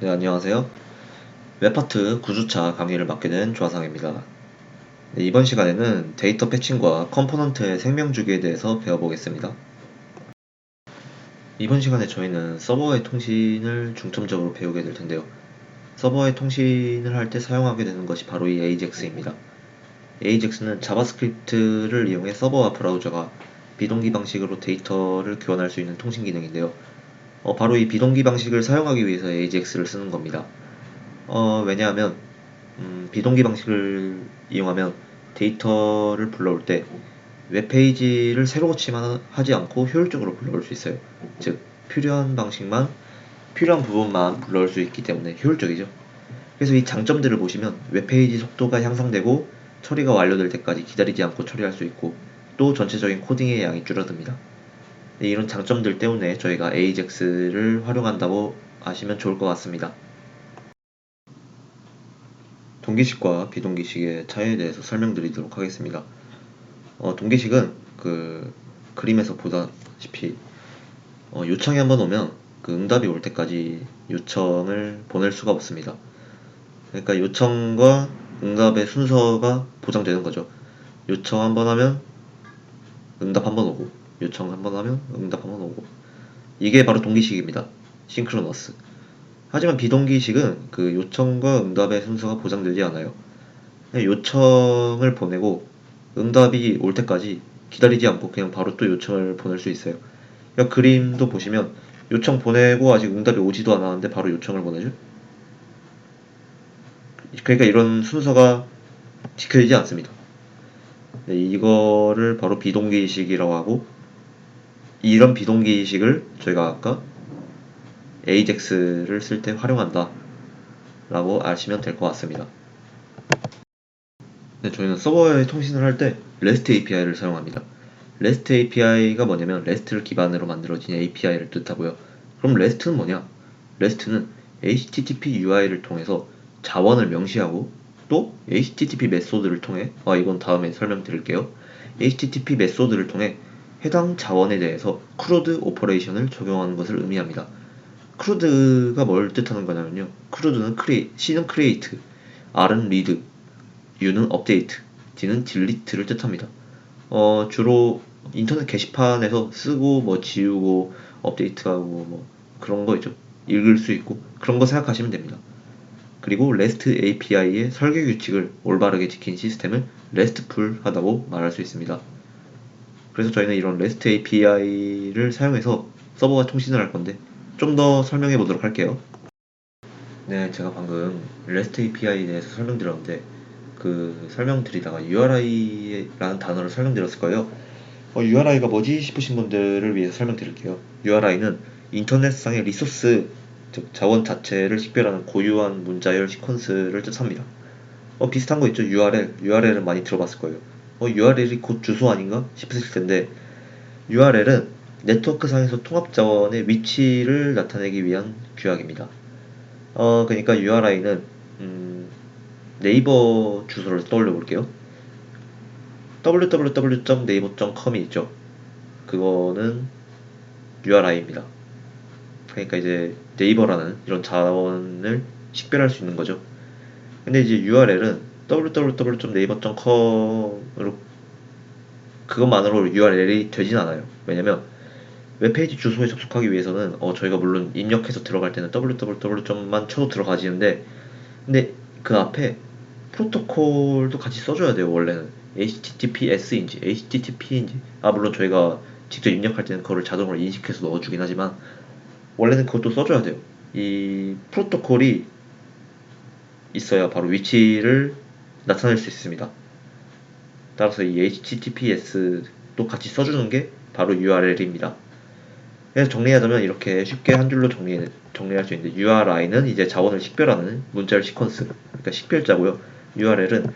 네, 안녕하세요. 웹파트 9주차 강의를 맡게 된 조하상입니다. 네, 이번 시간에는 데이터 패칭과 컴포넌트의 생명주기에 대해서 배워보겠습니다. 이번 시간에 저희는 서버와의 통신을 중점적으로 배우게 될 텐데요. 서버와의 통신을 할 때 사용하게 되는 것이 바로 이 AJAX입니다. AJAX는 자바스크립트를 이용해 서버와 브라우저가 비동기 방식으로 데이터를 교환할 수 있는 통신 기능인데요. 바로 이 비동기 방식을 사용하기 위해서 AJAX를 쓰는 겁니다. 왜냐하면 비동기 방식을 이용하면 데이터를 불러올 때 웹페이지를 새로 고치만 하지 않고 효율적으로 불러올 수 있어요. 즉, 필요한 부분만 불러올 수 있기 때문에 효율적이죠. 그래서 이 장점들을 보시면 웹페이지 속도가 향상되고 처리가 완료될 때까지 기다리지 않고 처리할 수 있고 또 전체적인 코딩의 양이 줄어듭니다. 이런 장점들 때문에 저희가 AJAX를 활용한다고 아시면 좋을 것 같습니다. 동기식과 비동기식의 차이에 대해서 설명드리도록 하겠습니다. 동기식은 그림에서 보다시피 요청이 한번 오면 그 응답이 올 때까지 요청을 보낼 수가 없습니다. 그러니까 요청과 응답의 순서가 보장되는 거죠. 요청 한번 하면 응답 한번 오고, 요청 한번 하면 응답 한번 오고. 이게 바로 동기식입니다. 싱크로너스. 하지만 비동기식은 그 요청과 응답의 순서가 보장되지 않아요. 요청을 보내고 응답이 올 때까지 기다리지 않고 그냥 바로 또 요청을 보낼 수 있어요. 그러니까 그림도 보시면 요청 보내고 아직 응답이 오지도 않았는데 바로 요청을 보내죠. 그러니까 이런 순서가 지켜지지 않습니다. 네, 이거를 바로 비동기식이라고 하고, 이런 비동기식을 저희가 아까 AJAX를 쓸 때 활용한다 라고 아시면 될 것 같습니다. 네, 저희는 서버에 통신을 할 때 REST API를 사용합니다. REST API가 뭐냐면 REST를 기반으로 만들어진 API를 뜻하고요. 그럼 REST는 뭐냐? REST는 HTTP UI를 통해서 자원을 명시하고 또 HTTP 메소드를 통해 이건 다음에 설명드릴게요. HTTP 메소드를 통해 해당 자원에 대해서 CRUD 오퍼레이션을 적용하는 것을 의미합니다. CRUD가 뭘 뜻하는 거냐면요. CRUD는 C는 create, R은 read, U는 update, D는 delete를 뜻합니다. 주로 인터넷 게시판에서 쓰고 뭐 지우고 업데이트하고 뭐 그런 거 있죠. 읽을 수 있고 그런 거 생각하시면 됩니다. 그리고 REST API의 설계 규칙을 올바르게 지킨 시스템을 RESTful하다고 말할 수 있습니다. 그래서 저희는 이런 REST API를 사용해서 서버와 통신을 할 건데 좀 더 설명해 보도록 할게요. 네, 제가 방금 REST API에 대해서 설명드렸는데 설명드리다가 URI라는 단어를 설명드렸을 거예요. URI가 뭐지 싶으신 분들을 위해서 설명드릴게요. URI는 인터넷상의 리소스, 즉 자원 자체를 식별하는 고유한 문자열 시퀀스를 뜻합니다. 비슷한 거 있죠. URL은 많이 들어봤을 거예요. URL이 곧 주소 아닌가 싶으실 텐데 URL은 네트워크상에서 통합 자원의 위치를 나타내기 위한 규약입니다. 그러니까 URI는 네이버 주소를 떠올려 볼게요. www.naver.com이 있죠. 그거는 URI입니다. 그러니까 이제 네이버라는 이런 자원을 식별할 수 있는 거죠. 근데 이제 URL은 www.naver.com으로 그것만으로 URL이 되진 않아요. 왜냐면 웹페이지 주소에 접속하기 위해서는 저희가 물론 입력해서 들어갈 때는 www만 쳐도 들어가지는데 근데 그 앞에 프로토콜도 같이 써줘야 돼요. 원래는 HTTPS인지 HTTP인지 물론 저희가 직접 입력할 때는 그거를 자동으로 인식해서 넣어주긴 하지만 원래는 그것도 써줘야 돼요. 이 프로토콜이 있어야 바로 위치를 나타낼 수 있습니다. 따라서 이 HTTPS도 같이 써주는 게 바로 URL입니다. 그래서 정리하자면 이렇게 쉽게 한 줄로 정리할 수 있는데 URI는 이제 자원을 식별하는 문자열 시퀀스, 그러니까 식별자고요. URL은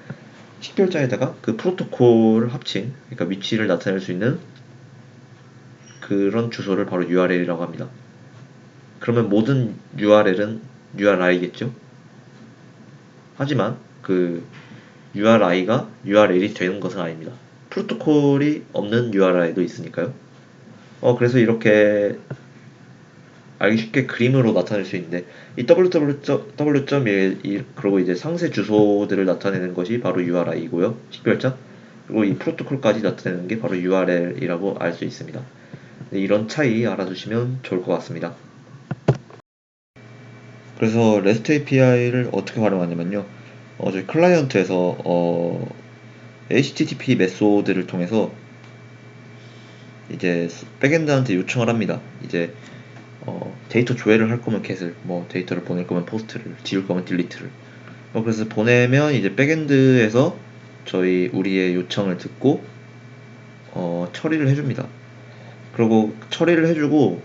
식별자에다가 그 프로토콜을 합친, 그러니까 위치를 나타낼 수 있는 그런 주소를 바로 URL이라고 합니다. 그러면 모든 URL은 URI겠죠? 하지만 그 URI가 URL이 되는 것은 아닙니다. 프로토콜이 없는 URI도 있으니까요. 그래서 이렇게 알기 쉽게 그림으로 나타낼 수 있는데 이 www.1 그리고 이제 상세 주소들을 나타내는 것이 바로 URI이고요. 식별자. 그리고 이 프로토콜까지 나타내는 게 바로 URL이라고 알 수 있습니다. 네, 이런 차이 알아두시면 좋을 것 같습니다. 그래서 REST API를 어떻게 활용하냐면요. 저희 클라이언트에서 HTTP 메소드를 통해서 이제 백엔드한테 요청을 합니다. 이제 데이터 조회를 할 거면 get을, 뭐 데이터를 보낼 거면 post를, 지울 거면 delete를. 그래서 보내면 이제 백엔드에서 우리의 요청을 듣고 처리를 해줍니다. 그리고 처리를 해주고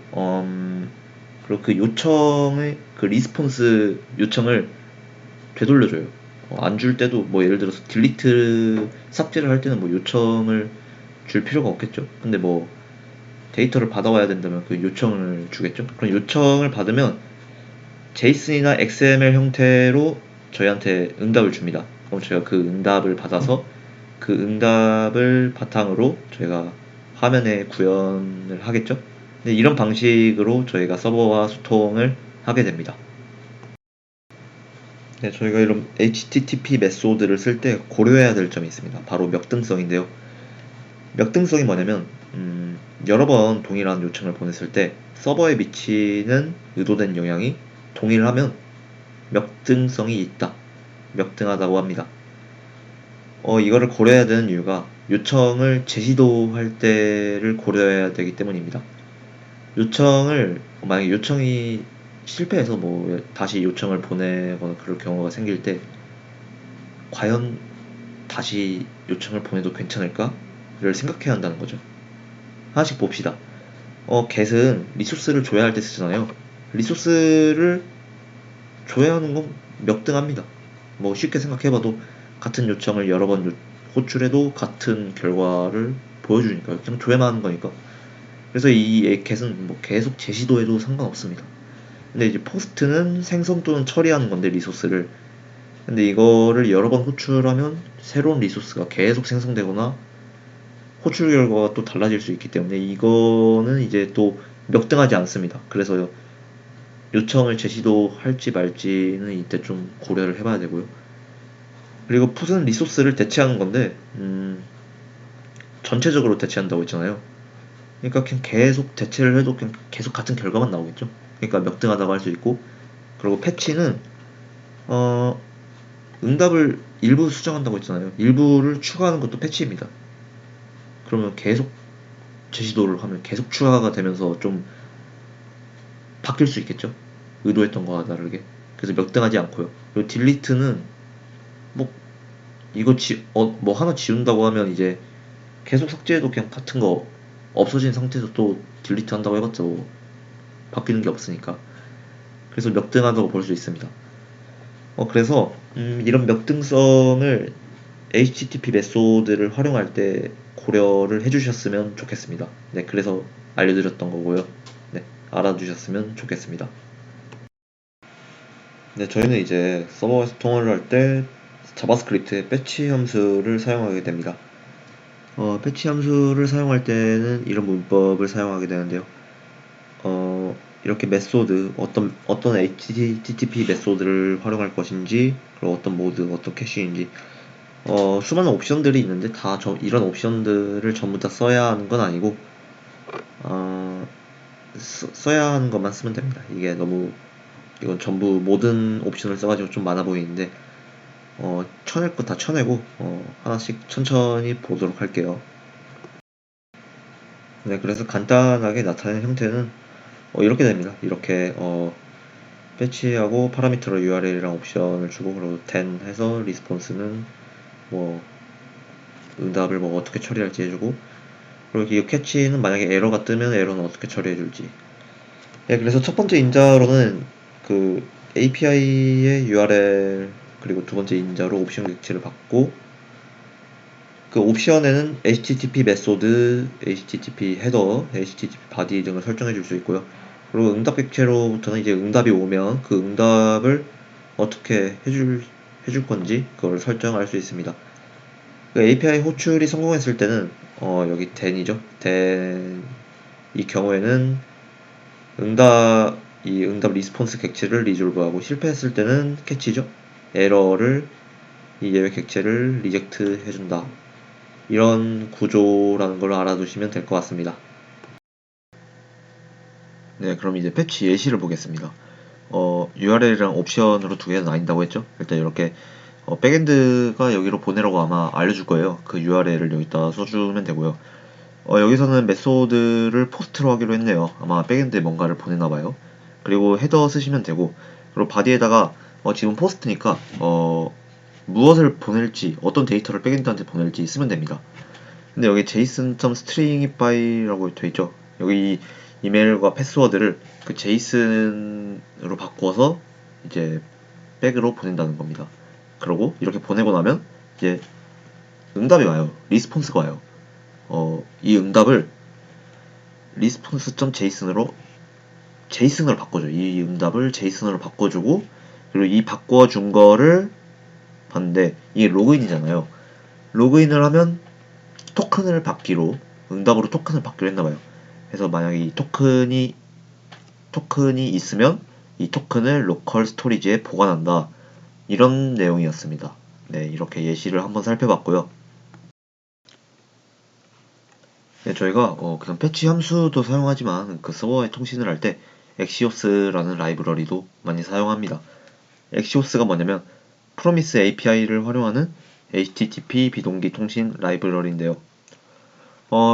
그리고 그 요청의 그 리스폰스 요청을 되돌려줘요. 안 줄 때도 뭐 예를 들어서 딜리트 삭제를 할 때는 뭐 요청을 줄 필요가 없겠죠. 근데 뭐 데이터를 받아와야 된다면 그 요청을 주겠죠. 그럼 요청을 받으면 제이슨이나 XML 형태로 저희한테 응답을 줍니다. 그럼 저희가 그 응답을 받아서 그 응답을 바탕으로 저희가 화면에 구현을 하겠죠. 근데 이런 방식으로 저희가 서버와 소통을 하게 됩니다. 네, 저희가 이런 HTTP 메소드를 쓸 때 고려해야 될 점이 있습니다. 바로 명등성인데요. 명등성이 뭐냐면 여러 번 동일한 요청을 보냈을 때 서버에 미치는 의도된 영향이 동일하면 명등성이 있다, 명등하다고 합니다. 이거를 고려해야 되는 이유가 요청을 재시도할 때를 고려해야 되기 때문입니다. 만약에 요청이 실패해서 뭐 다시 요청을 보내거나 그럴 경우가 생길 때 과연 다시 요청을 보내도 괜찮을까를 생각해야 한다는 거죠. 하나씩 봅시다. get은 리소스를 조회할 때 쓰잖아요. 리소스를 조회하는 건 명등합니다. 뭐 쉽게 생각해봐도 같은 요청을 여러 번 호출해도 같은 결과를 보여주니까요. 그냥 조회만 하는 거니까. 그래서 이 get은 뭐 계속 재시도해도 상관없습니다. 근데 이제 포스트는 생성 또는 처리하는 건데 리소스를. 근데 이거를 여러 번 호출하면 새로운 리소스가 계속 생성되거나 호출 결과가 또 달라질 수 있기 때문에 이거는 이제 또 명등하지 않습니다. 그래서 요청을 재시도할지 말지는 이때 좀 고려를 해봐야 되고요. 그리고 풋은 리소스를 대체하는 건데 전체적으로 대체한다고 했잖아요. 그러니까 그냥 계속 대체를 해도 그냥 계속 같은 결과만 나오겠죠. 그러니까 명등하다고 할 수 있고, 그리고 패치는 응답을 일부 수정한다고 했잖아요. 일부를 추가하는 것도 패치입니다. 그러면 계속 재시도를 하면 계속 추가가 되면서 좀 바뀔 수 있겠죠. 의도했던 거와 다르게. 그래서 명등하지 않고요. 그리고 딜리트는 뭐 이거 뭐 하나 지운다고 하면 이제 계속 삭제해도 그냥 같은 거 없어진 상태에서 또 딜리트 한다고 해봤자 뭐 바뀌는 게 없으니까. 그래서 명등하다고 볼 수 있습니다. 그래서 이런 명등성을 HTTP 메소드를 활용할 때 고려를 해주셨으면 좋겠습니다. 네, 그래서 알려드렸던 거고요. 네, 알아두셨으면 좋겠습니다. 네, 저희는 이제 서버에서 통화를 할 때 자바스크립트의 패치 함수를 사용하게 됩니다. 패치 함수를 사용할 때는 이런 문법을 사용하게 되는데요. 이렇게 메소드, 어떤 HTTP 메소드를 활용할 것인지, 그리고 어떤 모드, 어떤 캐시인지, 수많은 옵션들이 있는데 이런 옵션들을 전부 다 써야 하는 건 아니고, 써야 하는 것만 쓰면 됩니다. 이건 전부 모든 옵션을 써가지고 좀 많아 보이는데, 쳐낼 거 다 쳐내고, 하나씩 천천히 보도록 할게요. 네, 그래서 간단하게 나타낸 형태는 이렇게 됩니다. 이렇게 패치하고 파라미터로 URL이랑 옵션을 주고, 그리고 then 해서 리스폰스는 뭐 응답을 뭐 어떻게 처리할지 해주고, 그리고 이 캐치는 만약에 에러가 뜨면 에러는 어떻게 처리해줄지. 네, 그래서 첫 번째 인자로는 그 API의 URL, 그리고 두 번째 인자로 옵션 객체를 받고, 그 옵션에는 HTTP 메소드, HTTP 헤더, HTTP 바디 등을 설정해 줄 수 있고요. 그리고 응답 객체로부터는 이제 응답이 오면 그 응답을 어떻게 해줄 건지 그걸 설정할 수 있습니다. 그 API 호출이 성공했을 때는 여기 then이죠. then 이 경우에는 이 응답 리스폰스 객체를 리졸브하고 실패했을 때는 캐치죠. 에러를 이 예외 객체를 리젝트 해준다. 이런 구조라는 걸 알아두시면 될 것 같습니다. 네, 그럼 이제 패치 예시를 보겠습니다. URL이랑 옵션으로 두 개가 나뉜다고 했죠? 일단 이렇게 백엔드가 여기로 보내라고 아마 알려줄 거예요. 그 URL을 여기다 써주면 되고요. 여기서는 메소드를 포스트로 하기로 했네요. 아마 백엔드에 뭔가를 보내나봐요. 그리고 헤더 쓰시면 되고, 그리고 바디에다가 지금 포스트니까 무엇을 보낼지, 어떤 데이터를 백엔드한테 보낼지 쓰면 됩니다. 근데 여기 json.stringify라고 되어있죠. 여기 이메일과 패스워드를 그 제이슨으로 바꿔서 이제 백으로 보낸다는 겁니다. 그리고 이렇게 보내고 나면 이제 응답이 와요. 리스폰스가 와요. 이 응답을 response.json으로 제이슨으로 바꿔줘. 이 응답을 제이슨으로 바꿔주고, 그리고 이 바꿔준 거를 봤는데 이게 로그인이잖아요. 로그인을 하면 토큰을 받기로, 응답으로 토큰을 받기로 했나봐요. 그래서 만약에 이 토큰이 있으면 이 토큰을 로컬 스토리지에 보관한다. 이런 내용이었습니다. 네, 이렇게 예시를 한번 살펴봤고요. 네, 저희가 그냥 패치 함수도 사용하지만 그 서버에 통신을 할 때 엑시오스라는 라이브러리도 많이 사용합니다. 엑시오스가 뭐냐면 프로미스 API를 활용하는 HTTP 비동기 통신 라이브러리인데요.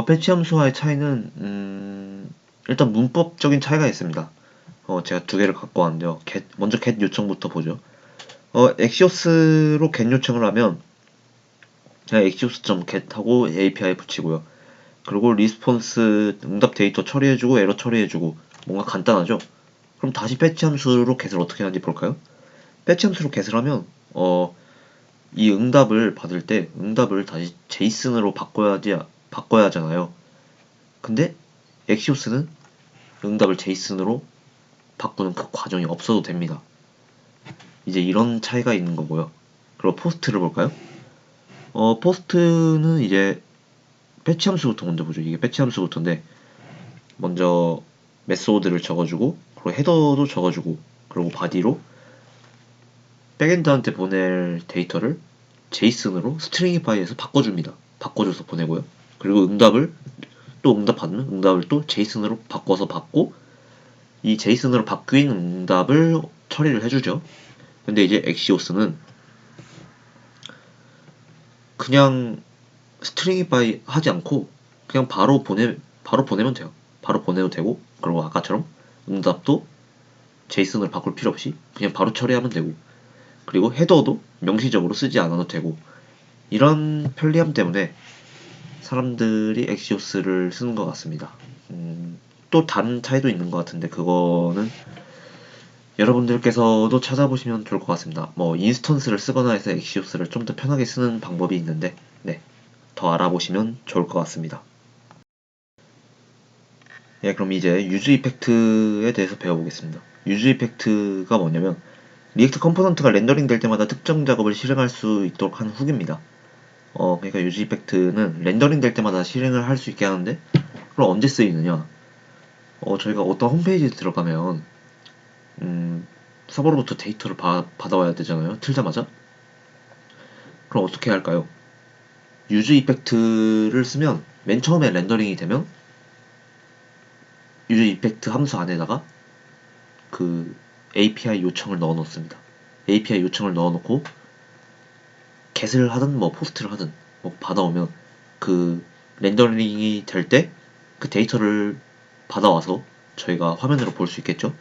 패치 함수와의 차이는 일단 문법적인 차이가 있습니다. 제가 두 개를 갖고 왔는데요. 먼저 get 요청부터 보죠. 엑시오스로 get 요청을 하면 그냥 엑시오스.get 하고 API 붙이고요. 그리고 리스폰스 응답 데이터 처리해주고 에러 처리해주고 뭔가 간단하죠? 그럼 다시 패치 함수로 get을 어떻게 하는지 볼까요? 패치 함수로 get을 하면 이 응답을 받을 때 응답을 다시 제이슨으로 바꿔야 하잖아요. 근데 엑시오스는 응답을 제이슨으로 바꾸는 그 과정이 없어도 됩니다. 이제 이런 차이가 있는 거고요. 그리고 포스트를 볼까요? 포스트는 이제 패치 함수부터 먼저 보죠. 이게 패치 함수부터인데 먼저 메소드를 적어주고, 그리고 헤더도 적어주고, 그리고 바디로 백엔드한테 보낼 데이터를 제이슨으로 스트링이파이에서 바꿔줍니다. 바꿔줘서 보내고요. 그리고 응답 받는 응답을 또 제이슨으로 바꿔서 받고, 이 제이슨으로 바뀐 응답을 처리를 해주죠. 근데 이제 엑시오스는 그냥 스트링이파이 하지 않고 그냥 바로 보내면 돼요. 바로 보내도 되고, 그리고 아까처럼 응답도 제이슨으로 바꿀 필요 없이 그냥 바로 처리하면 되고, 그리고 헤더도 명시적으로 쓰지 않아도 되고, 이런 편리함 때문에 사람들이 엑시오스를 쓰는 것 같습니다. 또 다른 차이도 있는 것 같은데 그거는 여러분들께서도 찾아보시면 좋을 것 같습니다. 뭐 인스턴스를 쓰거나 해서 엑시오스를 좀 더 편하게 쓰는 방법이 있는데, 네, 더 알아보시면 좋을 것 같습니다. 예, 그럼 이제 유즈 이펙트에 대해서 배워보겠습니다. 유즈 이펙트가 뭐냐면 리액트 컴포넌트가 렌더링 될 때마다 특정 작업을 실행할 수 있도록 하는 훅입니다. 그러니까 유즈 이펙트는 렌더링 될 때마다 실행을 할 수 있게 하는데, 그럼 언제 쓰이느냐? 저희가 어떤 홈페이지에 들어가면 서버로부터 데이터를 받아와야 되잖아요. 틀자마자. 그럼 어떻게 할까요? 유즈 이펙트를 쓰면 맨 처음에 렌더링이 되면 유즈 이펙트 함수 안에다가 그 API 요청을 넣어 놓습니다. API 요청을 넣어 놓고 get을 하든 뭐 포스트를 하든 뭐 받아오면 그 렌더링이 될 때 그 데이터를 받아와서 저희가 화면으로 볼 수 있겠죠.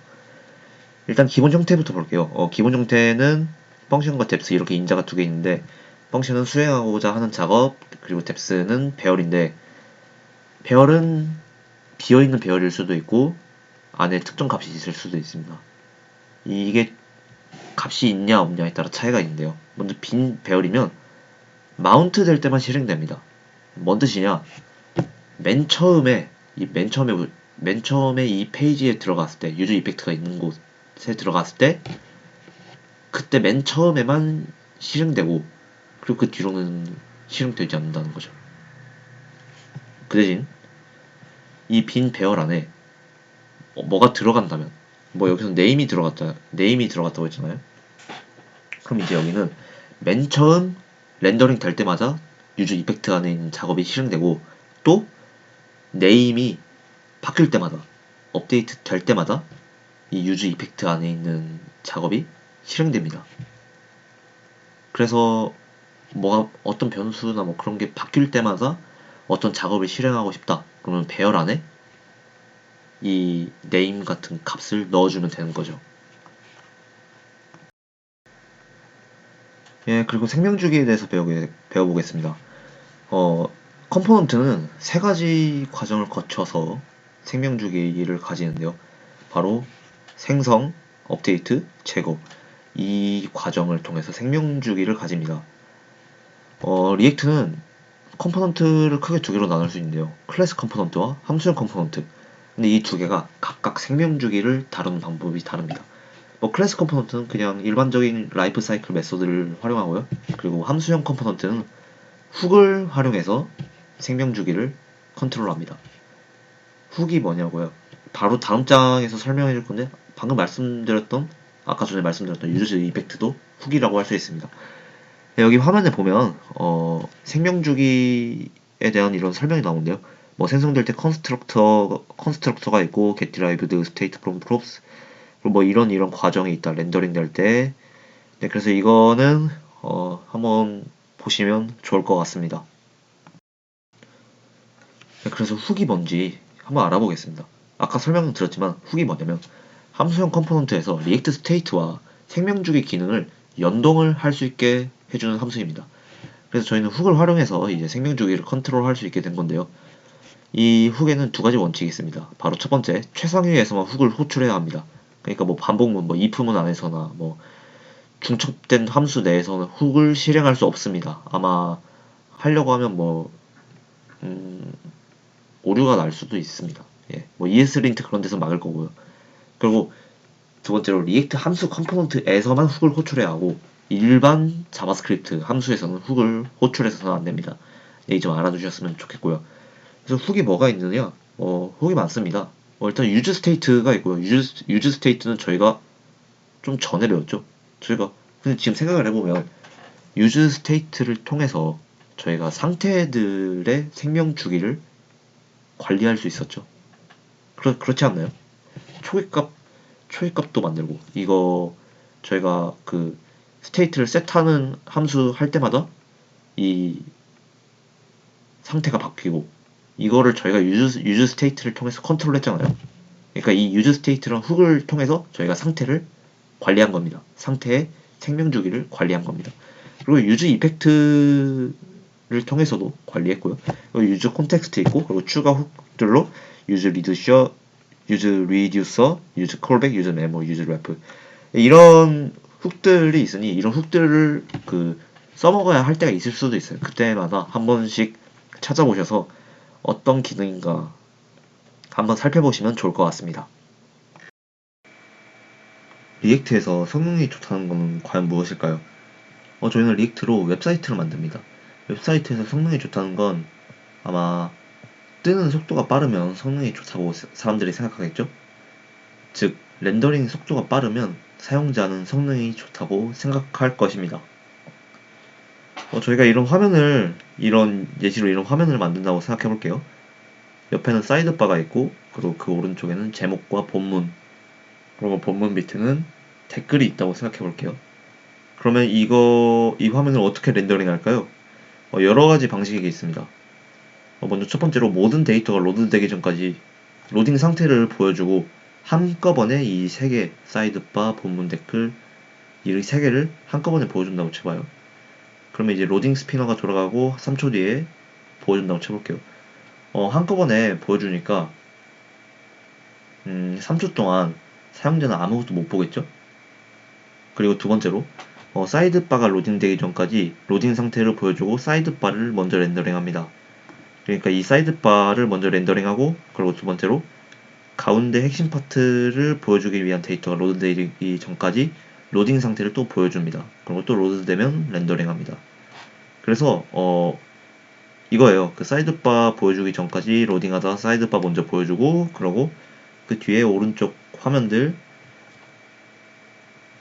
일단 기본 형태부터 볼게요. 기본 형태는 펑션과 뎁스 이렇게 인자가 두 개 있는데, 펑션은 수행하고자 하는 작업, 그리고 뎁스는 배열인데, 배열은 비어있는 배열일 수도 있고 안에 특정 값이 있을 수도 있습니다. 이게 값이 있냐 없냐에 따라 차이가 있는데요. 먼저 빈 배열이면 마운트 될 때만 실행됩니다. 뭔 뜻이냐? 맨 처음에 이 페이지에 들어갔을 때, 유저 이펙트가 있는 곳에 들어갔을 때 그때 맨 처음에만 실행되고, 그리고 그 뒤로는 실행되지 않는다는 거죠. 그 대신 이 빈 배열 안에 뭐가 들어간다면, 뭐 여기서 네임이 들어갔다고 했잖아요. 그럼 이제 여기는 맨 처음 렌더링 될 때마다 유저 이펙트 안에 있는 작업이 실행되고, 또 네임이 바뀔 때마다, 업데이트 될 때마다 이 유저 이펙트 안에 있는 작업이 실행됩니다. 그래서 뭐가 어떤 변수나 뭐 그런 게 바뀔 때마다 어떤 작업을 실행하고 싶다 그러면 배열 안에 이 네임 같은 값을 넣어주면 되는 거죠. 예, 그리고 생명주기에 대해서 배워보겠습니다. 어, 컴포넌트는 세 가지 과정을 거쳐서 생명주기를 가지는데요. 바로 생성, 업데이트, 제거. 이 과정을 통해서 생명주기를 가집니다. 리액트는 컴포넌트를 크게 두 개로 나눌 수 있는데요. 클래스 컴포넌트와 함수형 컴포넌트. 근데 이 두 개가 각각 생명주기를 다루는 방법이 다릅니다. 뭐 클래스 컴포넌트는 그냥 일반적인 라이프 사이클 메소드를 활용하고요. 그리고 함수형 컴포넌트는 훅을 활용해서 생명주기를 컨트롤합니다. 훅이 뭐냐고요? 바로 다음 장에서 설명해 줄 건데, 아까 전에 말씀드렸던 유저 이펙트도 훅이라고 할 수 있습니다. 여기 화면에 보면 생명주기에 대한 이런 설명이 나오는데요. 뭐 생성될 때 컨스트럭터가 있고 get derived state from props, 그리고 뭐 이런 과정이 있다, 렌더링 될 때. 네, 그래서 이거는 한번 보시면 좋을 것 같습니다. 네, 그래서 훅이 뭔지 한번 알아보겠습니다. 아까 설명드렸지만 훅이 뭐냐면 함수형 컴포넌트에서 리액트 스테이트와 생명주기 기능을 연동을 할 수 있게 해주는 함수입니다. 그래서 저희는 훅을 활용해서 이제 생명주기를 컨트롤할 수 있게 된 건데요. 이 훅에는 두 가지 원칙이 있습니다. 바로 첫 번째, 최상위에서만 훅을 호출해야 합니다. 그러니까 뭐 반복문, 뭐 if문 안에서나 뭐 중첩된 함수 내에서는 훅을 실행할 수 없습니다. 아마 하려고 하면 뭐 오류가 날 수도 있습니다. 예, 뭐 ESLint 그런 데서 막을 거고요. 그리고 두 번째로 리액트 함수 컴포넌트에서만 훅을 호출해야 하고, 일반 자바스크립트 함수에서는 훅을 호출해서는 안 됩니다. 이 좀 알아두셨으면 좋겠고요. 그래서 훅이 뭐가 있느냐? 훅이 많습니다. 일단 유즈 스테이트가 있고요. 유즈 스테이트는 저희가 좀 전에 배웠죠. 근데 지금 생각을 해보면 유즈 스테이트를 통해서 저희가 상태들의 생명 주기를 관리할 수 있었죠. 그렇지 않나요? 초기값, 초기값도 만들고, 이거 저희가 그 스테이트를 셋하는 함수 할 때마다 이 상태가 바뀌고, 이거를 저희가 유즈 스테이트를 통해서 컨트롤 했잖아요. 그러니까 이 유즈 스테이트랑 훅을 통해서 저희가 상태를 관리한 겁니다. 상태의 생명 주기를 관리한 겁니다. 그리고 유즈 이펙트를 통해서도 관리했고요. 그리고 유즈 콘텍스트 있고, 그리고 추가 훅들로 유즈 리듀셔, 유즈 리듀서, 유즈 콜백, 유즈 메모, 유즈 래프, 이런 훅들이 있으니 이런 훅들을 써먹어야 할 때가 있을 수도 있어요. 그때마다 한 번씩 찾아보셔서 어떤 기능인가 한번 살펴보시면 좋을 것 같습니다. 리액트에서 성능이 좋다는 것은 과연 무엇일까요? 저희는 리액트로 웹사이트를 만듭니다. 웹사이트에서 성능이 좋다는 건 아마 뜨는 속도가 빠르면 성능이 좋다고 사람들이 생각하겠죠? 즉, 렌더링 속도가 빠르면 사용자는 성능이 좋다고 생각할 것입니다. 저희가 이런 예시로 이런 화면을 만든다고 생각해 볼게요. 옆에는 사이드바가 있고, 그리고 그 오른쪽에는 제목과 본문, 그리고 본문 밑에는 댓글이 있다고 생각해 볼게요. 그러면 이 화면을 어떻게 렌더링 할까요? 여러 가지 방식이 있습니다. 먼저 첫 번째로 모든 데이터가 로드되기 전까지 로딩 상태를 보여주고, 한꺼번에 이 세 개, 사이드바, 본문 댓글, 이 세 개를 한꺼번에 보여준다고 쳐봐요. 그러면 이제 로딩 스피너가 돌아가고 3초 뒤에 보여준다고 쳐볼게요. 한꺼번에 보여주니까 3초 동안 사용자는 아무것도 못 보겠죠? 그리고 두 번째로 사이드바가 로딩되기 전까지 로딩 상태를 보여주고 사이드바를 먼저 렌더링합니다. 그러니까 이 사이드바를 먼저 렌더링하고, 그리고 두 번째로 가운데 핵심 파트를 보여주기 위한 데이터가 로드되기 전까지 로딩 상태를 또 보여줍니다. 그리고 또 로드되면 렌더링합니다. 그래서 이거예요. 그 사이드바 보여주기 전까지 로딩하다 사이드바 먼저 보여주고, 그러고 그 뒤에 오른쪽 화면들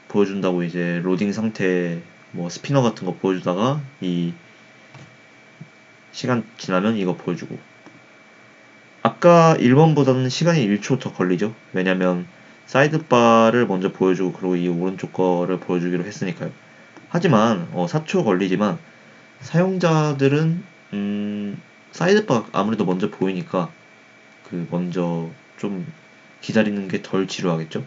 보여준다고 이제 로딩 상태 뭐 스피너 같은 거 보여주다가 이 시간 지나면 이거 보여주고, 아까 1번보다는 시간이 1초 더 걸리죠. 왜냐면 사이드바를 먼저 보여주고 그리고 이 오른쪽 거를 보여주기로 했으니까요. 하지만 4초 걸리지만 사용자들은 사이드바 아무래도 먼저 보이니까 그 먼저 좀 기다리는 게 덜 지루하겠죠.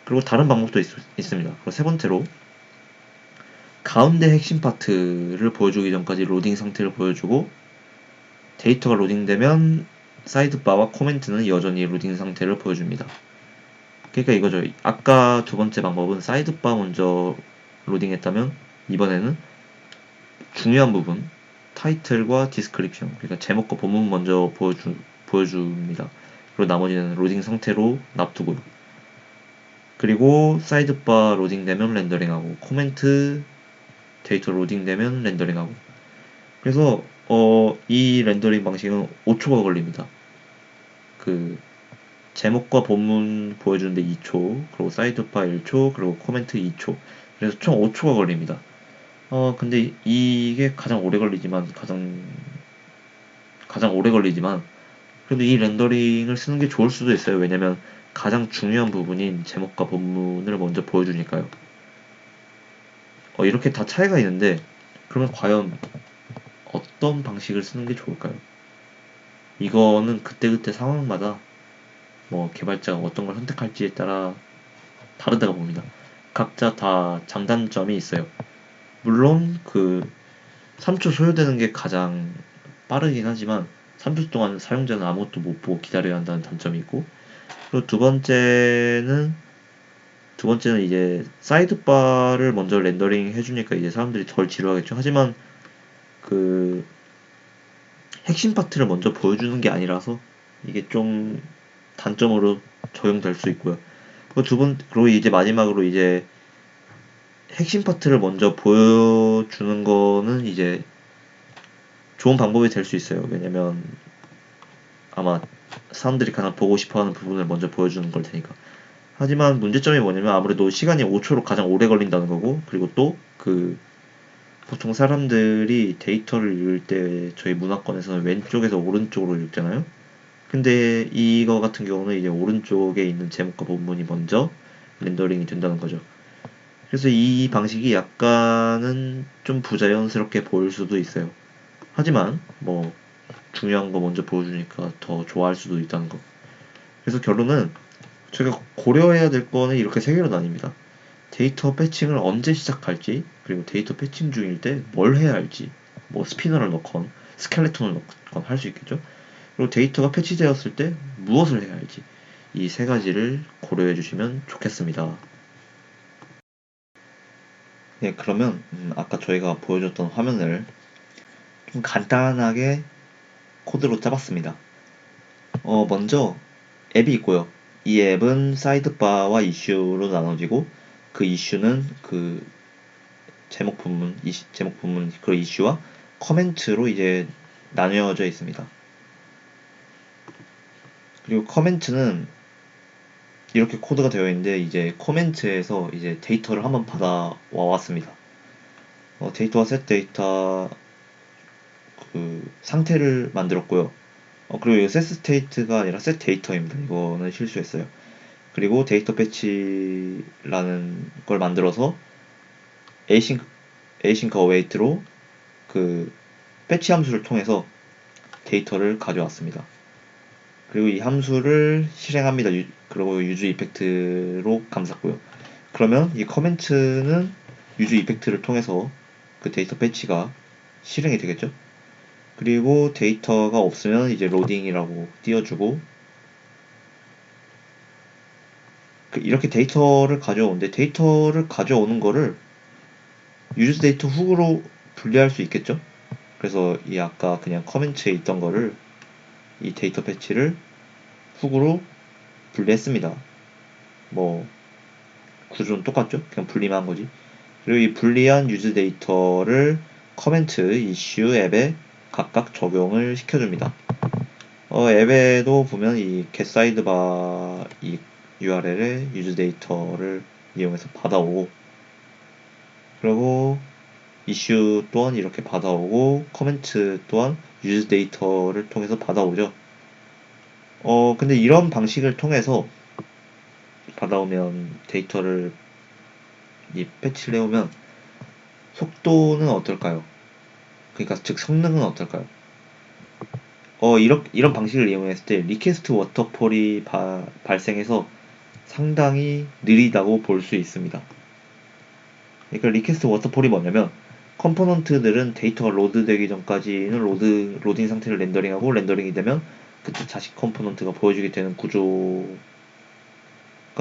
그리고 다른 방법도 있습니다. 그리고 세 번째로 가운데 핵심 파트를 보여주기 전까지 로딩 상태를 보여주고, 데이터가 로딩되면 사이드바와 코멘트는 여전히 로딩 상태를 보여줍니다. 그러니까 이거죠. 아까 두 번째 방법은 사이드바 먼저 로딩했다면 이번에는 중요한 부분, 타이틀과 디스크립션, 그러니까 제목과 본문 먼저 보여줍니다. 그리고 나머지는 로딩 상태로 놔두고요. 그리고 사이드바 로딩되면 렌더링하고, 코멘트 데이터 로딩되면 렌더링하고. 그래서 이 렌더링 방식은 5초가 걸립니다. 그 제목과 본문 보여주는데 2초, 그리고 사이드바 1초, 그리고 코멘트 2초. 그래서 총 5초가 걸립니다. 근데 이게 가장 오래 걸리지만 그래도 이 렌더링을 쓰는 게 좋을 수도 있어요. 왜냐면 가장 중요한 부분인 제목과 본문을 먼저 보여주니까요. 이렇게 다 차이가 있는데, 그러면 과연 어떤 방식을 쓰는 게 좋을까요? 이거는 그때그때 상황마다 뭐 개발자가 어떤 걸 선택할지에 따라 다르다고 봅니다. 각자 다 장단점이 있어요. 물론 그 3초 소요되는 게 가장 빠르긴 하지만 3초 동안 사용자는 아무것도 못 보고 기다려야 한다는 단점이 있고, 그리고 두 번째는 이제 사이드바를 먼저 렌더링 해주니까 이제 사람들이 덜 지루하겠죠. 하지만 그 핵심 파트를 먼저 보여주는 게 아니라서 이게 좀 단점으로 적용될 수 있고요. 그리고 이제 마지막으로 이제 핵심 파트를 먼저 보여주는 거는 이제 좋은 방법이 될 수 있어요. 왜냐면 아마 사람들이 가장 보고 싶어하는 부분을 먼저 보여주는 걸 테니까. 하지만 문제점이 뭐냐면 아무래도 시간이 5초로 가장 오래 걸린다는 거고, 그리고 또 보통 사람들이 데이터를 읽을 때 저희 문화권에서는 왼쪽에서 오른쪽으로 읽잖아요. 근데 이거 같은 경우는 이제 오른쪽에 있는 제목과 본문이 먼저 렌더링이 된다는 거죠. 그래서 이 방식이 약간은 좀 부자연스럽게 보일 수도 있어요. 하지만 뭐 중요한 거 먼저 보여주니까 더 좋아할 수도 있다는 거. 그래서 결론은 저희가 고려해야 될 거는 이렇게 세 개로 나뉩니다. 데이터 패칭을 언제 시작할지, 그리고 데이터 패칭 중일 때 뭘 해야 할지, 뭐 스피너를 넣건 스켈레톤을 넣건 할 수 있겠죠. 그리고 데이터가 패치되었을 때 무엇을 해야 할지, 이 세 가지를 고려해 주시면 좋겠습니다. 네, 그러면 아까 저희가 보여줬던 화면을 좀 간단하게 코드로 짜봤습니다. 먼저 앱이 있고요. 이 앱은 사이드바와 이슈로 나눠지고, 그 이슈는 그 제목 부문, 그 이슈와 커멘트로 이제 나뉘어져 있습니다. 그리고 커멘트는 이렇게 코드가 되어 있는데, 이제 코멘트에서 이제 데이터를 한번 받아와 왔습니다. 데이터와 셋 데이터 그 상태를 만들었고요. 그리고 이거 셋 스테이트가 아니라 셋 데이터입니다. 이거는 실수했어요. 그리고 데이터 패치라는 걸 만들어서 async await로 그 패치 함수를 통해서 데이터를 가져왔습니다. 그리고 이 함수를 실행합니다. 그리고 유즈 이펙트로 감쌌고요. 그러면 이 커멘트는 유즈 이펙트를 통해서 그 데이터 패치가 실행이 되겠죠. 그리고 데이터가 없으면 이제 로딩이라고 띄워주고, 이렇게 데이터를 가져오는데, 데이터를 가져오는 거를 유즈 데이터 훅으로 분리할 수 있겠죠. 그래서 이 아까 그냥 커멘트에 있던 거를, 이 데이터 패치를 훅으로 분리했습니다. 뭐 구조는 똑같죠. 그냥 분리만 한 거지. 그리고 이 분리한 유즈 데이터를 커멘트, 이슈, 앱에 각각 적용을 시켜줍니다. 앱에도 보면 이 getSidebar 이 URL에 유즈 데이터를 이용해서 받아오고, 그리고 이슈 또한 이렇게 받아오고, 커멘트 또한 유즈 데이터를 통해서 받아오죠. 근데 이런 방식을 통해서 받아오면 데이터를 이 패치를 해오면 속도는 어떨까요? 그러니까 즉 성능은 어떨까요? 이런 방식을 이용했을 때 리퀘스트 워터폴이 발생해서 상당히 느리다고 볼 수 있습니다. 그러니까 리퀘스트 워터폴이 뭐냐면 컴포넌트들은 데이터가 로드되기 전까지는 로딩 상태를 렌더링하고 렌더링이 되면 그때 자식 컴포넌트가 보여주게 되는 구조가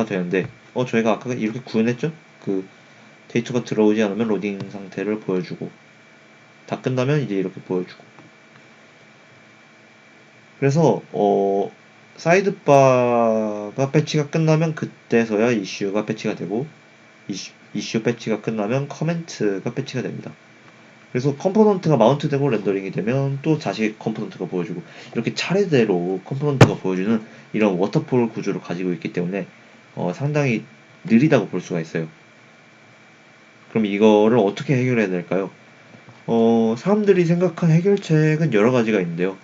되는데 저희가 아까 이렇게 구현했죠? 그 데이터가 들어오지 않으면 로딩 상태를 보여주고 다 끝나면 이제 이렇게 보여주고 그래서 사이드바가 패치가 끝나면 그때서야 이슈가 패치가 되고 이슈 패치가 끝나면 커멘트가 패치가 됩니다. 그래서 컴포넌트가 마운트되고 렌더링이 되면 또 자식 컴포넌트가 보여주고 이렇게 차례대로 컴포넌트가 보여주는 이런 워터폴 구조를 가지고 있기 때문에 상당히 느리다고 볼 수가 있어요. 그럼 이거를 어떻게 해결해야 될까요? 사람들이 생각한 해결책은 여러 가지가 있는데요.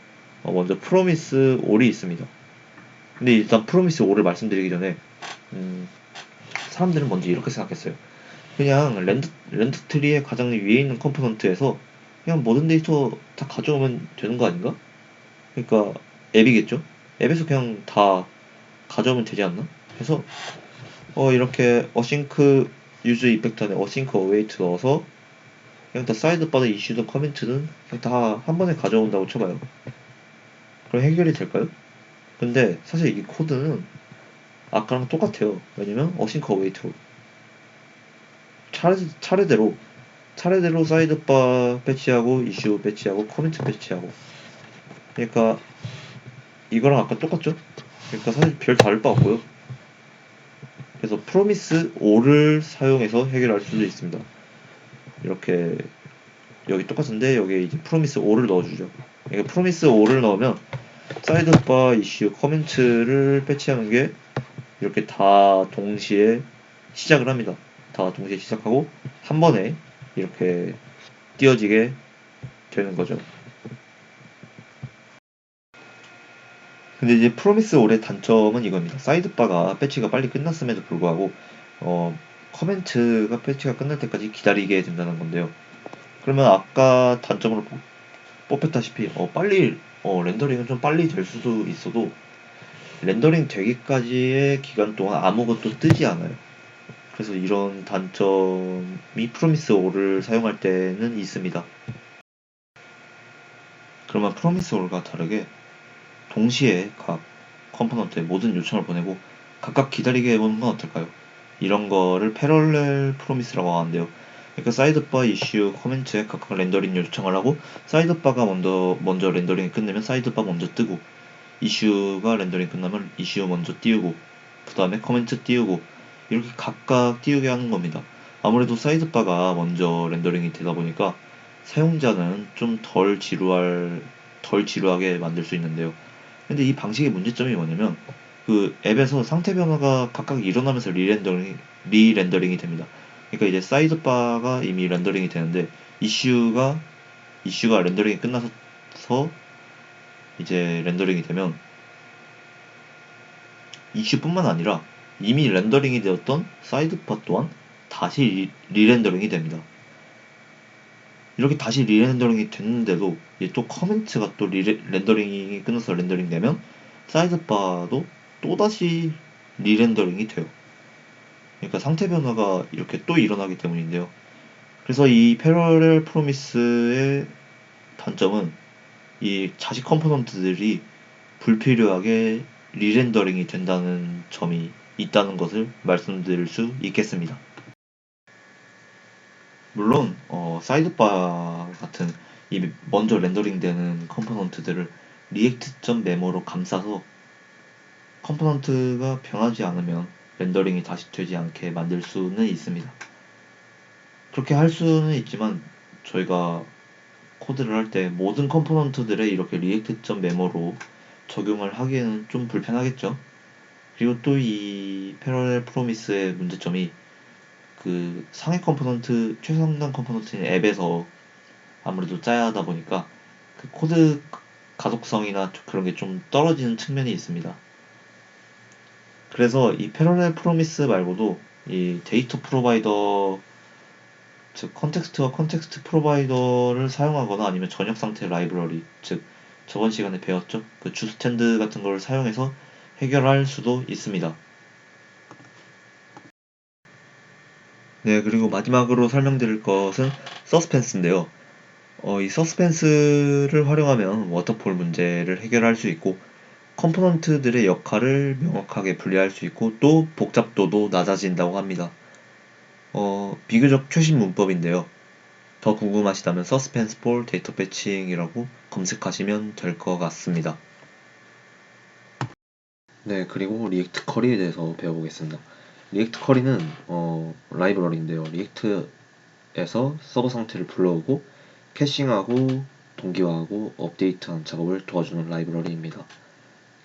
먼저 프로미스 올이 있습니다. 근데 일단 프로미스 올을 말씀드리기 전에 사람들은 먼저 이렇게 생각했어요. 그냥 렌드 트리의 가장 위에 있는 컴포넌트에서 그냥 모든 데이터 다 가져오면 되는 거 아닌가? 그러니까 앱이겠죠? 앱에서 그냥 다 가져오면 되지 않나? 그래서 이렇게 어싱크 유즈 이펙트 안에 어싱크 어웨이트 넣어서 그냥 다 사이드바나 이슈든 커멘트든 그냥 다 한 번에 가져온다고 쳐봐요. 그럼 해결이 될까요? 근데 사실 이 코드는 아까랑 똑같아요. 왜냐면 어싱크 어웨이트로 차례대로 사이드바 배치하고 이슈 배치하고 커멘트 배치하고 그러니까 이거랑 아까 똑같죠? 그러니까 사실 별 다를 바 없고요. 그래서 프로미스 올을 사용해서 해결할 수도 있습니다. 이렇게 여기 똑같은데 여기에 이제 프로미스 올을 넣어주죠. 그러니까 프로미스 올을 넣으면 사이드바 이슈 커멘트를 배치하는 게 이렇게 다 동시에 시작을 합니다. 다 동시에 시작하고 한 번에 이렇게 띄어지게 되는 거죠. 근데 이제 프로미스 올의 단점은 이겁니다. 사이드바가 패치가 빨리 끝났음에도 불구하고 커멘트가 패치가 끝날 때까지 기다리게 된다는 건데요. 그러면 아까 단점으로 뽑혔다시피 빨리 렌더링은 좀 빨리 될 수도 있어도 렌더링 되기까지의 기간 동안 아무것도 뜨지 않아요. 그래서 이런 단점이 프로미스 올을 사용할 때는 있습니다. 그러면 프로미스 올과 다르게 동시에 각 컴포넌트에 모든 요청을 보내고 각각 기다리게 해보는 건 어떨까요? 이런 거를 패럴렐 프로미스라고 하는데요. 그러니까 사이드바 이슈 코멘트에 각각 렌더링 요청을 하고 사이드바가 먼저 렌더링이 끝내면 사이드바 먼저 뜨고 이슈가 렌더링 끝나면 이슈 먼저 띄우고 그 다음에 코멘트 띄우고 이렇게 각각 띄우게 하는 겁니다. 아무래도 사이드바가 먼저 렌더링이 되다 보니까 사용자는 좀 덜 지루하게 만들 수 있는데요. 근데 이 방식의 문제점이 뭐냐면 그 앱에서 상태 변화가 각각 일어나면서 리렌더링이 됩니다. 그러니까 이제 사이드바가 이미 렌더링이 되는데 이슈가 렌더링이 끝나서 이제 렌더링이 되면 이슈뿐만 아니라 이미 렌더링이 되었던 사이드바 또한 다시 리렌더링이 됩니다. 이렇게 다시 리렌더링이 됐는데도 또 커멘트가 또 렌더링이 끝나서 렌더링 되면 사이드바도 또다시 리렌더링이 돼요. 그러니까 상태 변화가 이렇게 또 일어나기 때문인데요. 그래서 이 패러렐 프로미스의 단점은 이 자식 컴포넌트들이 불필요하게 리렌더링이 된다는 점이 있다는 것을 말씀드릴 수 있겠습니다. 물론 사이드바 같은 이 먼저 렌더링되는 컴포넌트들을 리액트.메모로 감싸서 컴포넌트가 변하지 않으면 렌더링이 다시 되지 않게 만들 수는 있습니다. 그렇게 할 수는 있지만 저희가 코드를 할 때 모든 컴포넌트들에 이렇게 리액트.메모로 적용을 하기에는 좀 불편하겠죠. 그리고 또 이 패러렐 프로미스의 문제점이 그 상위 컴포넌트, 최상단 컴포넌트인 앱에서 아무래도 짜야 하다 보니까 그 코드 가독성이나 그런 게 좀 떨어지는 측면이 있습니다. 그래서 이 패러렐 프로미스 말고도 이 데이터 프로바이더, 즉 컨텍스트와 컨텍스트 프로바이더를 사용하거나 아니면 전역 상태 라이브러리, 즉 저번 시간에 배웠죠? 그 주스탠드 같은 걸 사용해서 해결할 수도 있습니다. 네, 그리고 마지막으로 설명드릴 것은 서스펜스인데요. 이 서스펜스를 활용하면 워터폴 문제를 해결할 수 있고 컴포넌트들의 역할을 명확하게 분리할 수 있고 또 복잡도도 낮아진다고 합니다. 비교적 최신 문법인데요. 더 궁금하시다면 서스펜스 폴 데이터 패칭이라고 검색하시면 될 것 같습니다. 네, 그리고 리액트 커리에 대해서 배워보겠습니다. 리액트 커리는 라이브러리인데요. 리액트에서 서버 상태를 불러오고 캐싱하고 동기화하고 업데이트하는 작업을 도와주는 라이브러리입니다.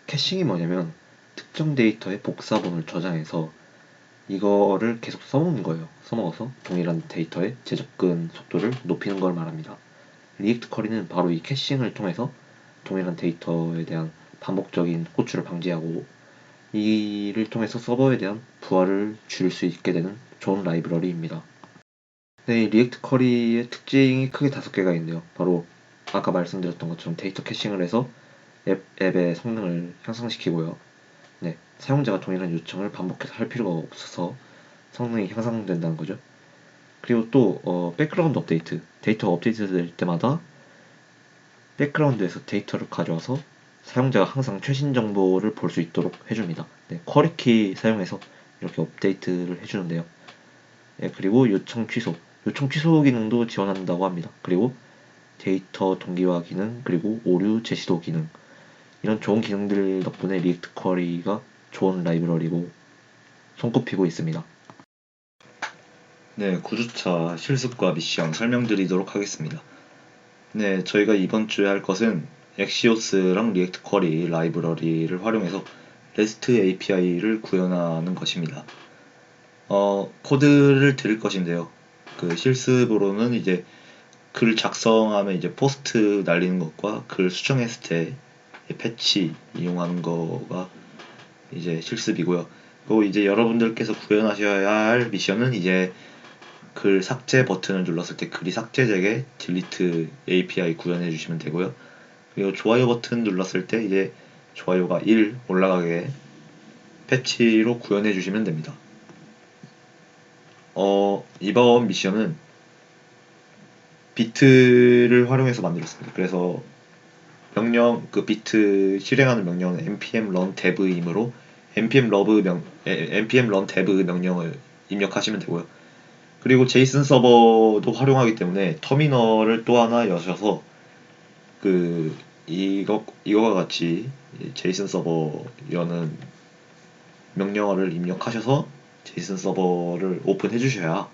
캐싱이 뭐냐면 특정 데이터의 복사본을 저장해서 이거를 계속 써먹는 거예요. 써먹어서 동일한 데이터의 재접근 속도를 높이는 걸 말합니다. 리액트 커리는 바로 이 캐싱을 통해서 동일한 데이터에 대한 반복적인 호출을 방지하고 이를 통해서 서버에 대한 부하를 줄일 수 있게 되는 좋은 라이브러리입니다. 네, 이 리액트 커리의 특징이 크게 5개가 있는데요. 바로 아까 말씀드렸던 것처럼 데이터 캐싱을 해서 앱의 성능을 향상시키고요. 네, 사용자가 동일한 요청을 반복해서 할 필요가 없어서 성능이 향상된다는 거죠. 그리고 또 백그라운드 업데이트, 데이터가 업데이트 될 때마다 백그라운드에서 데이터를 가져와서 사용자가 항상 최신 정보를 볼 수 있도록 해줍니다. 네, 쿼리키 사용해서 이렇게 업데이트를 해주는데요. 네, 그리고 요청 취소 기능도 지원한다고 합니다. 그리고 데이터 동기화 기능, 그리고 오류 제시도 기능, 이런 좋은 기능들 덕분에 리액트 쿼리가 좋은 라이브러리고 손꼽히고 있습니다. 네, 9주차 실습과 미션 설명드리도록 하겠습니다. 네, 저희가 이번 주에 할 것은 엑시오스랑 리액트 쿼리 라이브러리를 활용해서 REST API를 구현하는 것입니다. 코드를 드릴 것인데요. 그 실습으로는 이제 글 작성하면 이제 포스트 날리는 것과 글 수정했을 때 패치 이용하는 거가 이제 실습이고요. 그리고 이제 여러분들께서 구현하셔야 할 미션은 이제 글 삭제 버튼을 눌렀을 때 글이 삭제되게 딜리트 API 구현해 주시면 되고요. 그리고 좋아요 버튼 눌렀을 때 이제 좋아요가 1 올라가게 패치로 구현해 주시면 됩니다. 이번 미션은 비트를 활용해서 만들었습니다. 그래서 명령, 그 비트 실행하는 명령은 npm run dev이므로 npm run dev 명령을 입력하시면 되고요. 그리고 제이슨 서버도 활용하기 때문에 터미널을 또 하나 여셔서 이거와 같이 제이슨 서버 여는 명령어를 입력하셔서 제이슨 서버를 오픈해 주셔야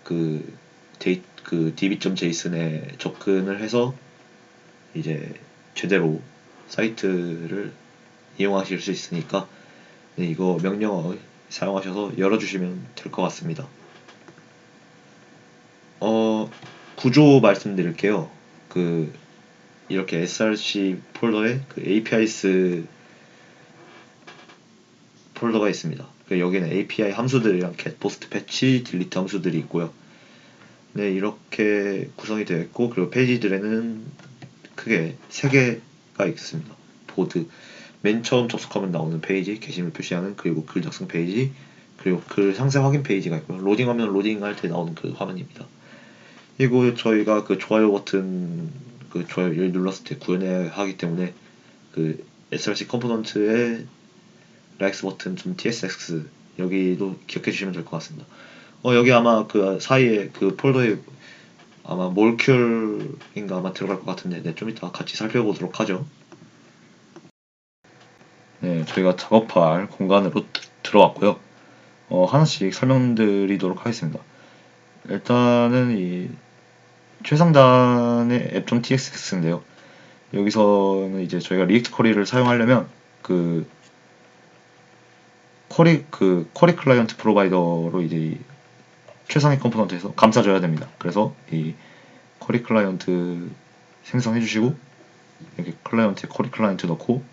그 db.json에 접근을 해서 이제 제대로 사이트를 이용하실 수 있으니까 네, 이거 명령어 사용하셔서 열어주시면 될 것 같습니다. 구조 말씀드릴게요. 이렇게 src 폴더에 그 APIs 폴더가 있습니다. 여기는 API 함수들이랑 get, post, patch, delete 함수들이 있고요. 네, 이렇게 구성이 되어 있고, 그리고 페이지들에는 크게 3개가 있습니다. 보드, 맨 처음 접속하면 나오는 페이지, 게시물 표시하는, 그리고 글 작성 페이지, 그리고 글 상세 확인 페이지가 있고요. 로딩하면 로딩할 때 나오는 그 화면입니다. 그리고 저희가 그 좋아요 버튼, 그 좋아요를 눌렀을 때 구현해야 하기 때문에 그 src 컴포넌트의 likes 버튼 좀 tsx 여기도 기억해 주시면 될 것 같습니다. 여기 아마 그 사이에 그 폴더에 아마 몰큘인가 아마 들어갈 것 같은데 네, 좀 이따 같이 살펴보도록 하죠. 네, 저희가 작업할 공간으로 들어왔고요. 하나씩 설명드리도록 하겠습니다. 일단은 이 최상단의 app.txx인데요. 여기서는 이제 저희가 리액트 쿼리를 사용하려면 쿼리 클라이언트 프로바이더로 이제 최상위 컴포넌트에서 감싸줘야 됩니다. 그래서 이 쿼리 클라이언트 생성해 주시고 여기 클라이언트에 쿼리 클라이언트 넣고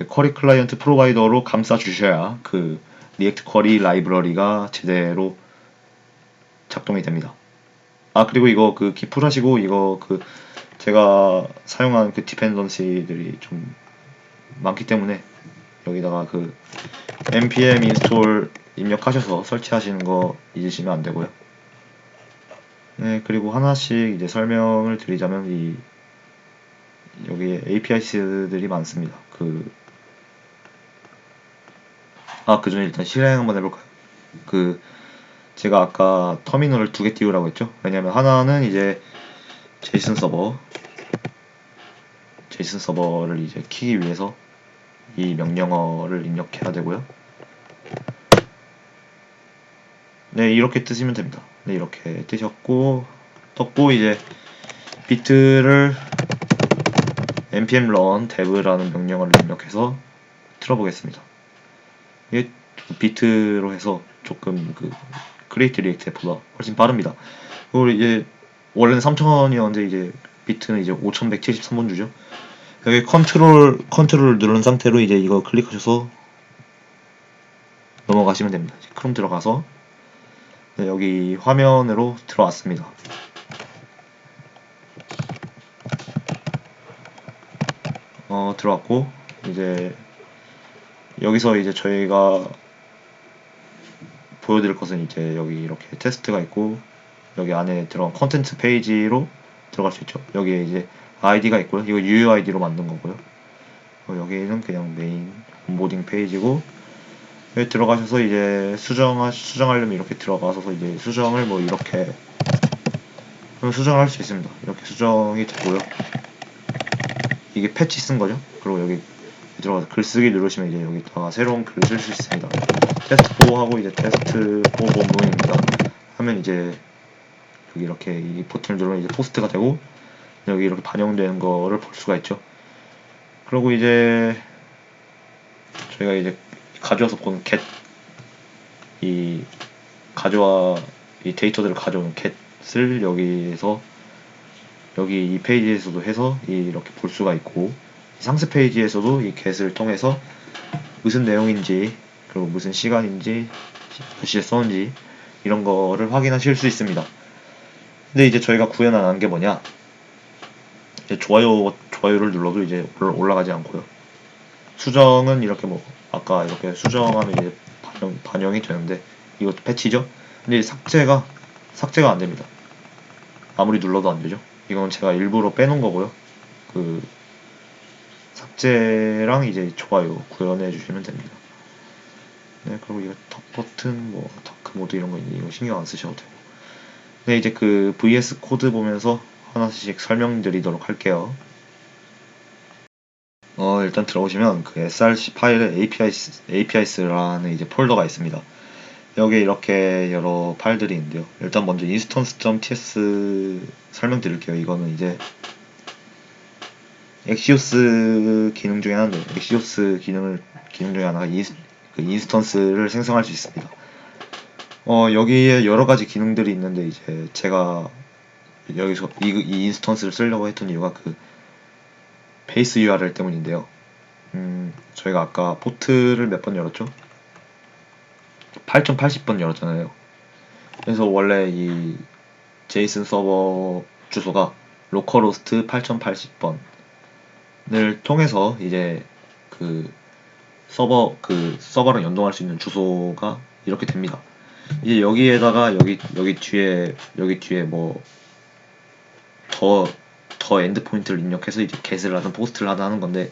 쿼리 클라이언트 프로바이더로 감싸 주셔야 그 리액트 쿼리 라이브러리가 제대로 작동이 됩니다. 아, 그리고 이거 그 기풀하시고 이거 그 제가 사용한 그 디펜던시들이 좀 많기 때문에 여기다가 그 npm install 입력하셔서 설치하시는 거 잊으시면 안 되고요. 네, 그리고 하나씩 이제 설명을 드리자면 이 여기에 API들이 많습니다. 그 전에 일단 실행 한번 해볼까요? 제가 아까 터미널을 두 개 띄우라고 했죠? 왜냐면 하나는 이제 제이슨 서버를 이제 키기 위해서 이 명령어를 입력해야 되고요. 네, 이렇게 뜨시면 됩니다. 네, 이렇게 뜨셨고 떴고 이제 비트를 npm run dev라는 명령어를 입력해서 틀어보겠습니다. 이게 비트로 해서 조금 그 create react보다 훨씬 빠릅니다. 그리고 이제 원래는 3000원이었는데 이제 비트는 이제 5173번 주죠. 여기 컨트롤 누른 상태로 이제 이거 클릭하셔서 넘어가시면 됩니다. 크롬 들어가서 네, 여기 화면으로 들어왔습니다. 들어왔고 이제 여기서 이제 저희가 보여드릴 것은 이제 여기 이렇게 테스트가 있고 여기 안에 들어간 컨텐츠 페이지로 들어갈 수 있죠. 여기에 이제 아이디가 있고요. 이거 UUID로 만든 거고요. 여기는 그냥 메인 온보딩 페이지고 여기 들어가셔서 이제 수정하려면 이렇게 들어가서 이제 수정을 뭐 이렇게 수정할 수 있습니다. 이렇게 수정이 되고요. 이게 패치 쓴 거죠. 그리고 여기 들어가서 글쓰기 누르시면 이제 여기다가 새로운 글을 쓸 수 있습니다. 테스트4 하고 이제 테스트4 본문입니다. 하면 이제 여기 이렇게 이 버튼을 누르면 이제 포스트가 되고 여기 이렇게 반영되는 거를 볼 수가 있죠. 그리고 이제 저희가 이제 가져와서 보는 이 데이터들을 가져오는 get을 여기에서 여기 이 페이지에서도 해서 이렇게 볼 수가 있고 상세 페이지에서도 이 get을 통해서 무슨 내용인지 그리고 무슨 시간인지 몇 시에 썼는지 이런 거를 확인하실 수 있습니다. 근데 이제 저희가 구현한 게 뭐냐? 이제 좋아요를 눌러도 이제 올라가지 않고요. 수정은 이렇게 뭐 아까 이렇게 수정하면 이제 반영이 되는데 이것도 패치죠? 근데 삭제가 안 됩니다. 아무리 눌러도 안 되죠. 이건 제가 일부러 빼놓은 거고요. 삭제랑 이제 좋아요 구현해 주시면 됩니다. 네, 그리고 이거 top 버튼, 뭐 다크 모드 이런 거 있니 이거 신경 안 쓰셔도 되고. 네, 이제 그 VS 코드 보면서 하나씩 설명드리도록 할게요. 일단 들어오시면 그 src 파일에 APIs라는 이제 폴더가 있습니다. 여기에 이렇게 여러 파일들이 있는데요. 일단 먼저 instance.ts 설명드릴게요. 이거는 이제 엑시오스 기능 중에 하나인데 엑시오스 기능 중에 하나가 인스턴스를 생성할 수 있습니다. 여기에 여러 가지 기능들이 있는데 이제 제가 여기서 이 인스턴스를 쓰려고 했던 이유가 그 베이스 URL 때문인데요. 저희가 아까 포트를 몇 번 열었죠? 8080번 열었잖아요. 그래서 원래 이 제이슨 서버 주소가 localhost 8080번을 통해서 이제 서버랑 연동할 수 있는 주소가 이렇게 됩니다. 이제 여기에다가 여기 뒤에 뭐 더 엔드 포인트를 입력해서 이제 get을 하든 포스트를 하든 하는 건데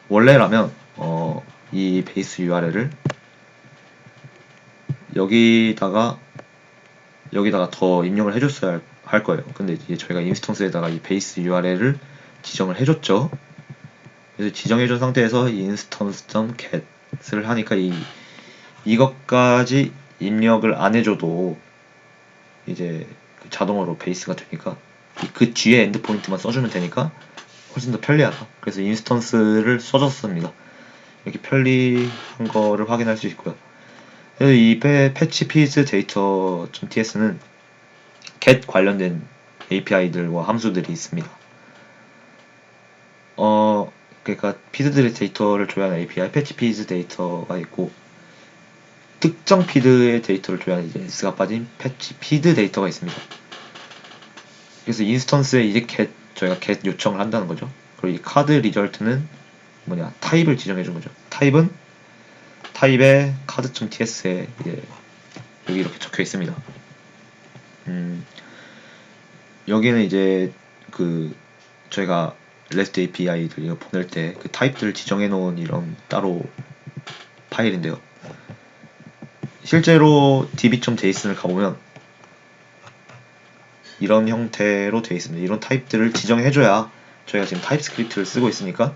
원래라면 이 베이스 URL을 여기다가 더 입력을 해줬어야 할 거예요. 근데 이제 저희가 인스턴스에다가 이 베이스 URL을 지정을 해줬죠. 그래서 지정해준 상태에서 이 instance.get을 하니까 이것까지 입력을 안 해줘도 이제 자동으로 베이스가 되니까 그 뒤에 엔드포인트만 써주면 되니까 훨씬 더 편리하다. 그래서 인스턴스를 써줬습니다. 이렇게 편리한 거를 확인할 수 있고요. 그래서 이 패치 피즈 데이터.ts는 get 관련된 API들과 함수들이 있습니다. 그러니까 피드들의 데이터를 조회하는 API, 패치 피드 데이터가 있고, 특정 피드의 데이터를 조회하는 이제 s가 빠진 패치 피드 데이터가 있습니다. 그래서 인스턴스에 이제 저희가 get 요청을 한다는 거죠. 그리고 이 카드 리절트는 뭐냐, 타입을 지정해 준 거죠. 타입은 타입의 card.ts에 이제 여기 이렇게 적혀 있습니다. 여기는 이제 그 저희가 REST API들 이거 보낼 때 그 타입들 지정해 놓은 이런 따로 파일인데요. 실제로 db.json을 가보면 이런 형태로 되어 있습니다. 이런 타입들을 지정해줘야 저희가 지금 타입스크립트를 쓰고 있으니까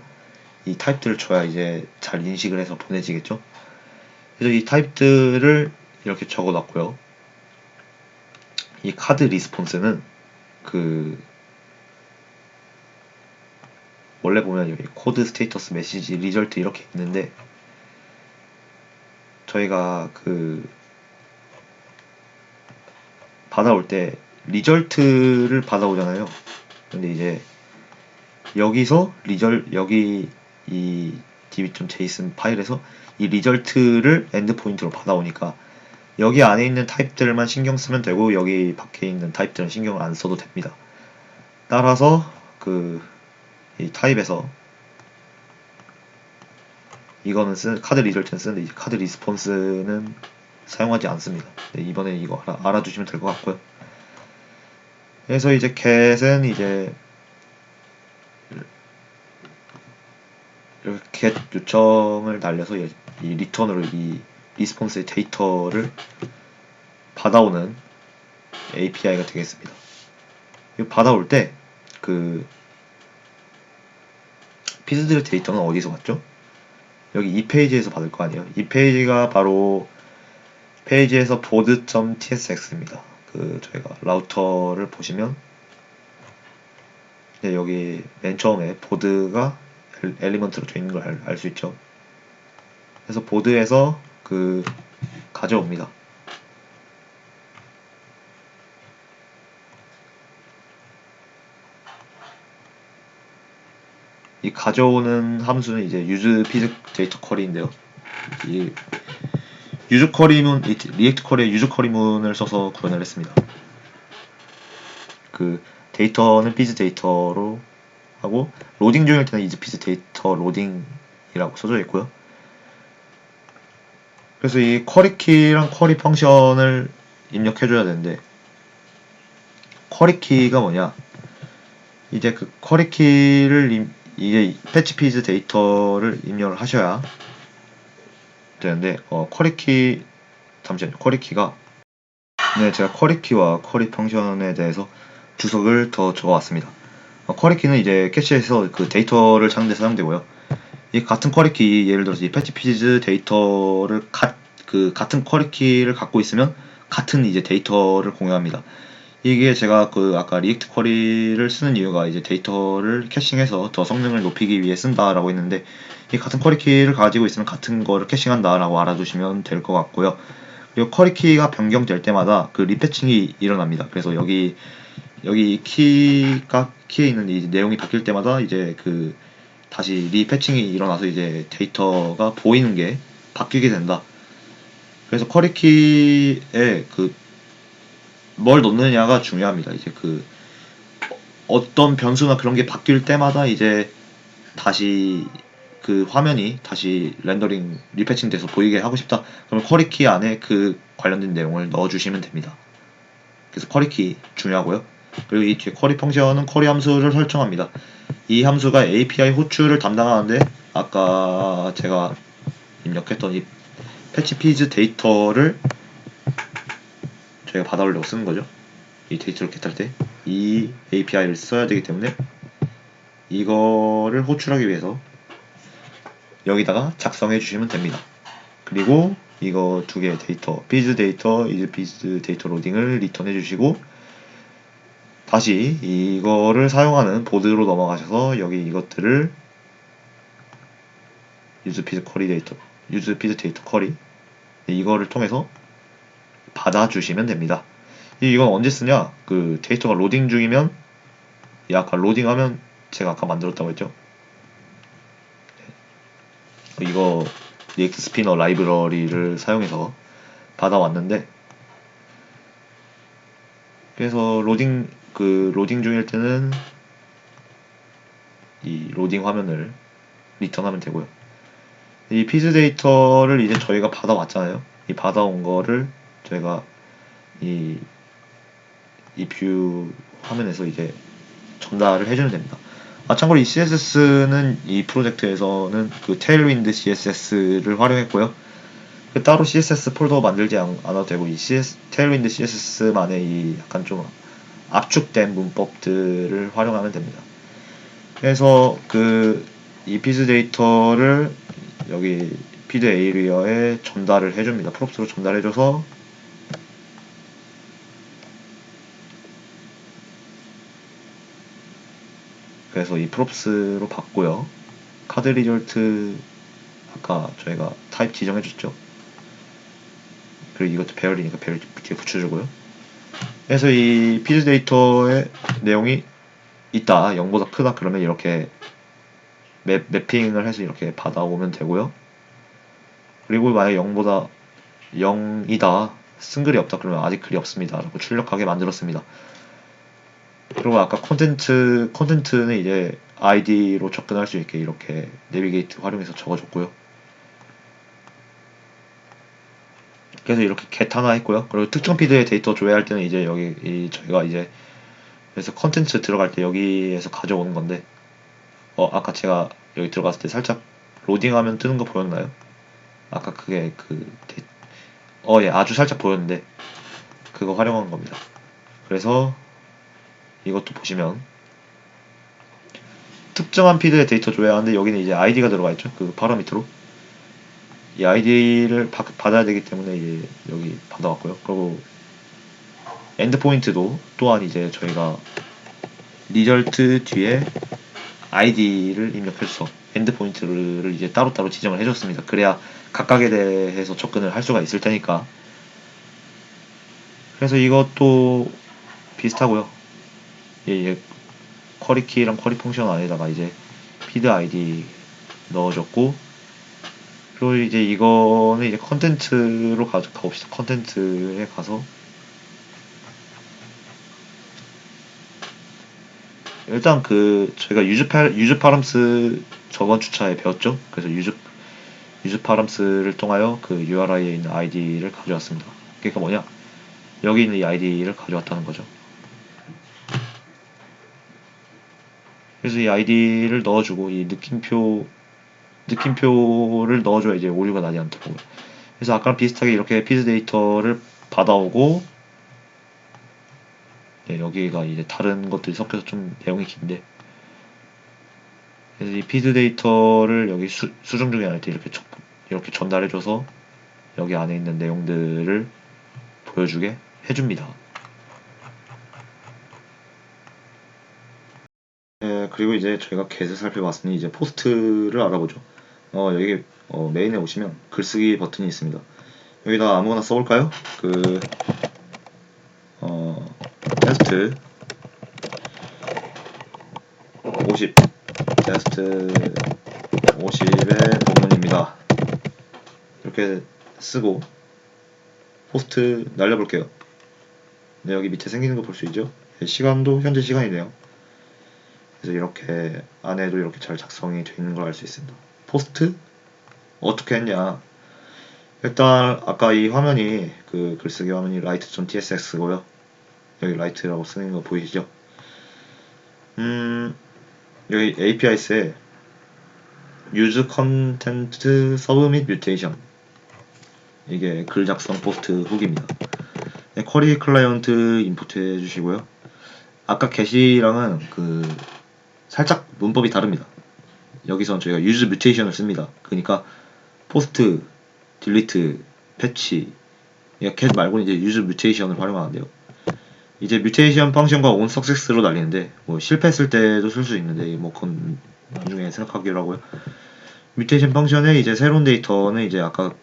이 타입들을 줘야 이제 잘 인식을 해서 보내지겠죠. 그래서 이 타입들을 이렇게 적어놨고요. 이 카드 리스폰스는 원래 보면 여기 코드 스테이터스 메시지 리절트 이렇게 있는데, 저희가 받아올 때 리절트를 받아오잖아요. 근데 이제 여기서 여기 이 db.json 파일에서 이 리절트를 엔드포인트로 받아오니까 여기 안에 있는 타입들만 신경 쓰면 되고 여기 밖에 있는 타입들은 신경을 안 써도 됩니다. 따라서 이 타입에서 이거는 카드 리절트는 쓰는데 이제 카드 리스폰스는 사용하지 않습니다. 네, 이번에 이거 알아두시면 될 것 같고요. 그래서 이제 get은 이제 이렇게 get 요청을 날려서 이 리턴으로 이 리스폰스의 데이터를 받아오는 API가 되겠습니다. 이거 받아올 때 피드들 데이터는 어디서 받죠? 여기 이 페이지에서 받을 거 아니에요. 이 페이지가 바로 페이지에서 board.tsx입니다. 저희가 라우터를 보시면 여기 맨 처음에 보드가 엘리먼트로 되어 있는 걸 알 수 있죠. 그래서 보드에서 가져옵니다. 이 가져오는 함수는 이제 use piece data query인데요. 이 유즈 쿼리문, 리액트 쿼리의 유즈 쿼리문을 써서 구현을 했습니다. 데이터는 피즈 데이터로 하고 로딩 중일 때는 이즈 피즈 데이터 로딩이라고 써져 있고요. 그래서 이 쿼리 키랑 쿼리 펑션을 입력해줘야 되는데, 쿼리 키가 뭐냐? 이제 쿼리 키를 이게 패치 피즈 데이터를 입력을 하셔야 되는데, 쿼리 키 잠시만요. 쿼리 키가 제가 쿼리 키와 쿼리 펑션에 대해서 주석을 더 적어왔습니다. 쿼리 키는 이제 캐시에서 데이터를 찾는 데 사용되고요. 이 같은 쿼리 키, 예를 들어서 이 패치 피즈 데이터를 같은 쿼리 키를 갖고 있으면 같은 이제 데이터를 공유합니다. 이게 제가 아까 리액트 쿼리를 쓰는 이유가 이제 데이터를 캐싱해서 더 성능을 높이기 위해 쓴다라고 했는데, 이 같은 쿼리 키를 가지고 있으면 같은 거를 캐싱한다라고 알아두시면 될 것 같고요. 그리고 쿼리 키가 변경될 때마다 리패칭이 일어납니다. 그래서 여기 키에 있는 이 내용이 바뀔 때마다 이제 다시 리패칭이 일어나서 이제 데이터가 보이는 게 바뀌게 된다. 그래서 쿼리 키에 뭘 넣느냐가 중요합니다. 이제 어떤 변수나 그런 게 바뀔 때마다 이제 다시 화면이 다시 렌더링 리패칭 돼서 보이게 하고 싶다. 그럼 쿼리 키 안에 관련된 내용을 넣어주시면 됩니다. 그래서 쿼리 키 중요하고요. 그리고 이 뒤에 쿼리 펑션은 쿼리 함수를 설정합니다. 이 함수가 API 호출을 담당하는데, 아까 제가 입력했던 이 패치 피즈 데이터를 저희가 받아오려고 쓰는 거죠. 이 데이터를 겟할 때 이 API를 써야 되기 때문에 이거를 호출하기 위해서 여기다가 작성해 주시면 됩니다. 그리고 이거 두 개의 데이터, 피즈 데이터, 이즈 피즈 데이터 로딩을 리턴해 주시고, 다시 이거를 사용하는 보드로 넘어가셔서 여기 이것들을 유즈 피즈 데이터 쿼리 이거를 통해서 받아주시면 됩니다. 이건 언제 쓰냐? 그 데이터가 로딩 중이면, 아까 로딩하면 제가 아까 만들었다고 했죠. 이거 리액트 스피너 라이브러리를 사용해서 받아왔는데, 그래서 로딩 중일 때는 이 로딩 화면을 리턴하면 되고요. 이 피드 데이터를 이제 저희가 받아왔잖아요. 이 받아온 거를 저희가 이 뷰 화면에서 이제 전달을 해주면 됩니다. 참고로 이 CSS는 이 프로젝트에서는 그 테일윈드 CSS를 활용했고요. 따로 CSS 폴더 만들지 않아도 되고, 이 테일윈드 CSS만의 이 약간 좀 압축된 문법들을 활용하면 됩니다. 그래서 이 피드 데이터를 여기 피드 에이리어에 전달을 해줍니다. 프롭스로 전달해줘서 그래서 이 프롭스로 받고요. 카드 리절트 아까 저희가 타입 지정해줬죠. 그리고 이것도 배열이니까 배열 뒤에 붙여주고요. 그래서 이 피드 데이터의 내용이 있다, 0보다 크다 그러면 이렇게 매핑을 해서 이렇게 받아오면 되고요. 그리고 만약에 0보다 0이다, 쓴 글이 없다 그러면 아직 글이 없습니다 라고 출력하게 만들었습니다. 그리고 아까 컨텐트는 이제 아이디로 접근할 수 있게 이렇게 내비게이트 활용해서 적어줬고요. 그래서 이렇게 get 하나 했고요. 그리고 특정 피드의 데이터 조회할 때는 이제 여기 저희가 이제 그래서 컨텐츠 들어갈 때 여기에서 가져오는 건데, 아까 제가 여기 들어갔을 때 살짝 로딩하면 뜨는 거 보였나요? 아까 그게 예, 아주 살짝 보였는데 그거 활용한 겁니다. 그래서 이것도 보시면 특정한 피드의 데이터 조회하는데 여기는 이제 아이디가 들어가 있죠. 그 바로 밑으로 이 아이디를 받아야 되기 때문에 이제 여기 받아왔고요. 그리고 엔드포인트도 또한 이제 저희가 리절트 뒤에 아이디를 입력해서 엔드포인트를 이제 따로따로 지정을 해줬습니다. 그래야 각각에 대해서 접근을 할 수가 있을 테니까. 그래서 이것도 비슷하고요. 예, 쿼리 키랑 쿼리 펑션 안에다가 이제 피드 아이디 넣어줬고, 그리고 이제 이거는 이제 컨텐츠로 가봅시다. 컨텐츠에 가서 일단 저희가 유즈 파람스 저번 주차에 배웠죠. 그래서 유즈 파람스를 통하여 그 URI에 있는 아이디를 가져왔습니다. 그러니까 뭐냐, 여기 있는 이 아이디를 가져왔다는 거죠. 그래서 이 아이디를 넣어주고 이 느낌표를 넣어줘야 이제 오류가 나지 않도록. 그래서 아까랑 비슷하게 이렇게 피드 데이터를 받아오고, 네, 여기가 이제 다른 것들이 섞여서 좀 내용이 긴데, 그래서 이 피드 데이터를 여기 수정 중에 할 때 이렇게 전달해줘서 여기 안에 있는 내용들을 보여주게 해줍니다. 네, 그리고 이제 저희가 get을 살펴봤으니 이제 포스트를 알아보죠. 여기 메인에 오시면 글쓰기 버튼이 있습니다. 여기다 아무거나 써볼까요? 테스트 50 테스트 50의 본문입니다. 이렇게 쓰고 포스트 날려볼게요. 네, 여기 밑에 생기는 거 볼 수 있죠? 시간도 현재 시간이네요. 그래서 이렇게 안에도 이렇게 잘 작성이 되어 있는 걸 알 수 있습니다. 포스트 어떻게 했냐, 일단 아까 이 화면이 글쓰기 화면이 write.tsx고요. 여기 write라고 쓰는 거 보이시죠? 여기 API스에 use content submit mutation, 이게 글 작성 포스트 훅입니다. 네, 쿼리 클라이언트 인풋 해주시고요. 아까 get이랑은 살짝 문법이 다릅니다. 여기선 저희가 use mutation을 씁니다. 그러니까 포스트, 딜리트, 패치, get 말고는 이제 use mutation을 활용하는데요. 이제 mutation 펑션과 on success로 날리는데, 뭐 실패했을 때도 쓸 수 있는데 뭐 그건 나중에 생각하기로 하고요. mutation 펑션에 이제 새로운 데이터는 이제 아까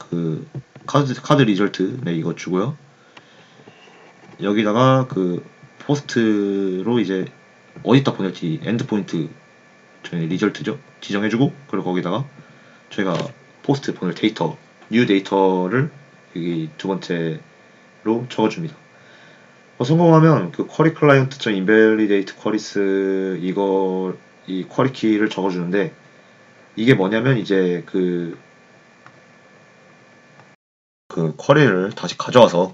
카드 리절트 네 이거 주고요. 여기다가 그 포스트로 이제 어디다 보낼지 엔드 포인트 저희 리절트죠 지정해주고, 그리고 거기다가 저희가 포스트 보낼 데이터 뉴 데이터를 여기 두 번째로 적어줍니다. 성공하면 그 쿼리 클라이언트 invalidate queries 이 쿼리 키를 적어주는데, 이게 뭐냐면 이제 그 쿼리를 다시 가져와서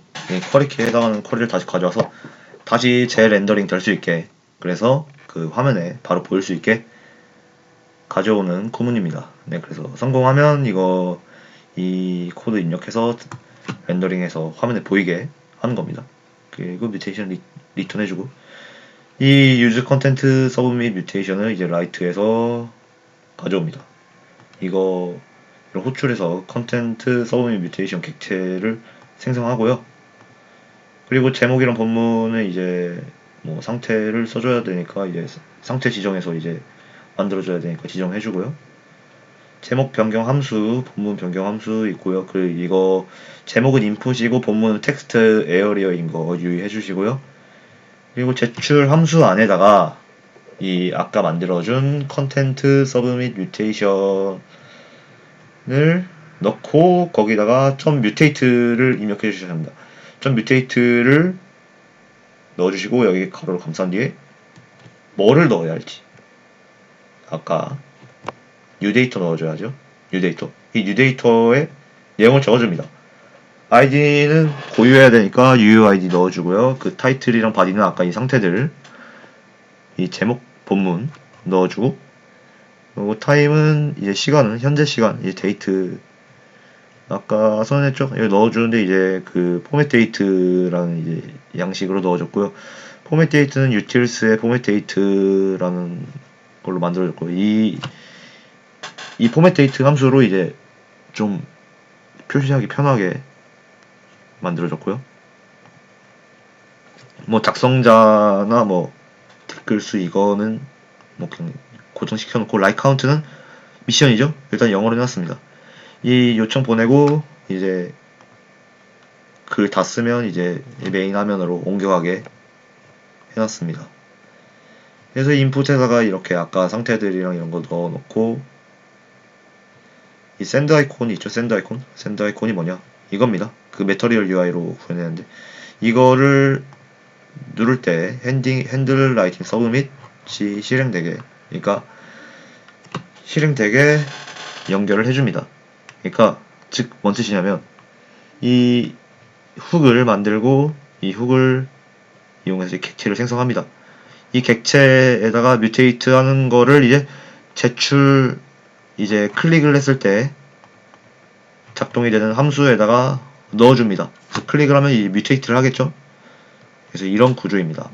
쿼리 키에 해당하는 쿼리를 다시 가져와서 다시 재렌더링 될 수 있게, 그래서 그 화면에 바로 보일 수 있게 가져오는 구문입니다. 네, 그래서 성공하면 이 코드 입력해서 렌더링해서 화면에 보이게 하는 겁니다. 그리고 뮤테이션 리턴 해주고, 이 유즈 컨텐트 서브 및 뮤테이션을 이제 라이트에서 가져옵니다. 이런 호출해서 컨텐트 서브 및 뮤테이션 객체를 생성하고요. 그리고 제목이랑 본문은 이제 뭐 상태를 써줘야 되니까 이제 상태 지정해서 이제 만들어줘야 되니까 지정해주고요. 제목 변경 함수, 본문 변경 함수 있고요. 그리고 이거 제목은 인풋이고 본문은 텍스트 에어리어인 거 유의해 주시고요. 그리고 제출 함수 안에다가 이 아까 만들어준 컨텐트 서브 및 뮤테이션을 넣고 거기다가 점 뮤테이트를 입력해 주셔야 합니다. 점 뮤테이트를 넣어주시고 여기 가로를 감싼 뒤에 뭐를 넣어야 할지, 아까 뉴데이터 넣어줘야죠. 뉴데이터. 이 뉴데이터에 내용을 적어줍니다. 아이디는 고유해야 되니까 UUID 넣어주고요. 그 타이틀이랑 바디는 아까 이 상태들, 이 제목, 본문 넣어주고, 그리고 타임은 이제 시간은 현재 시간, 이제 데이트 아까 선언했죠. 여기 넣어주는데 이제 그 포맷 데이트라는 이제 양식으로 넣어줬고요. 포맷 데이트는 유틸스의 포맷 데이트라는 걸로 만들어졌고요. 이 포맷 데이트 함수로 이제 좀 표시하기 편하게 만들어졌고요. 뭐 작성자나 뭐 댓글 수 이거는 뭐 그냥 고정시켜놓고, 라이크 카운트는 미션이죠. 일단 영어로 해놨습니다. 이 요청 보내고 이제 글 다 쓰면 이제 메인 화면으로 옮겨가게 해놨습니다. 그래서 인풋에다가 이렇게 아까 상태들이랑 이런 거 넣어놓고, 이 샌드 아이콘이 있죠. 샌드 아이콘이 뭐냐 이겁니다. 그 매터리얼 UI로 구현했는데, 이거를 누를 때 핸들 라이팅 서브밋이 실행되게, 그러니까 실행되게 연결을 해줍니다. 그러니까 즉 뭔 뜻이냐면 이 훅을 만들고 이 훅을 이용해서 객체를 생성합니다. 이 객체에다가 뮤테이트 하는 거를 이제 제출, 이제 클릭을 했을 때 작동이 되는 함수에다가 넣어줍니다. 그래서 클릭을 하면 이 뮤테이트를 하겠죠. 그래서 이런 구조입니다.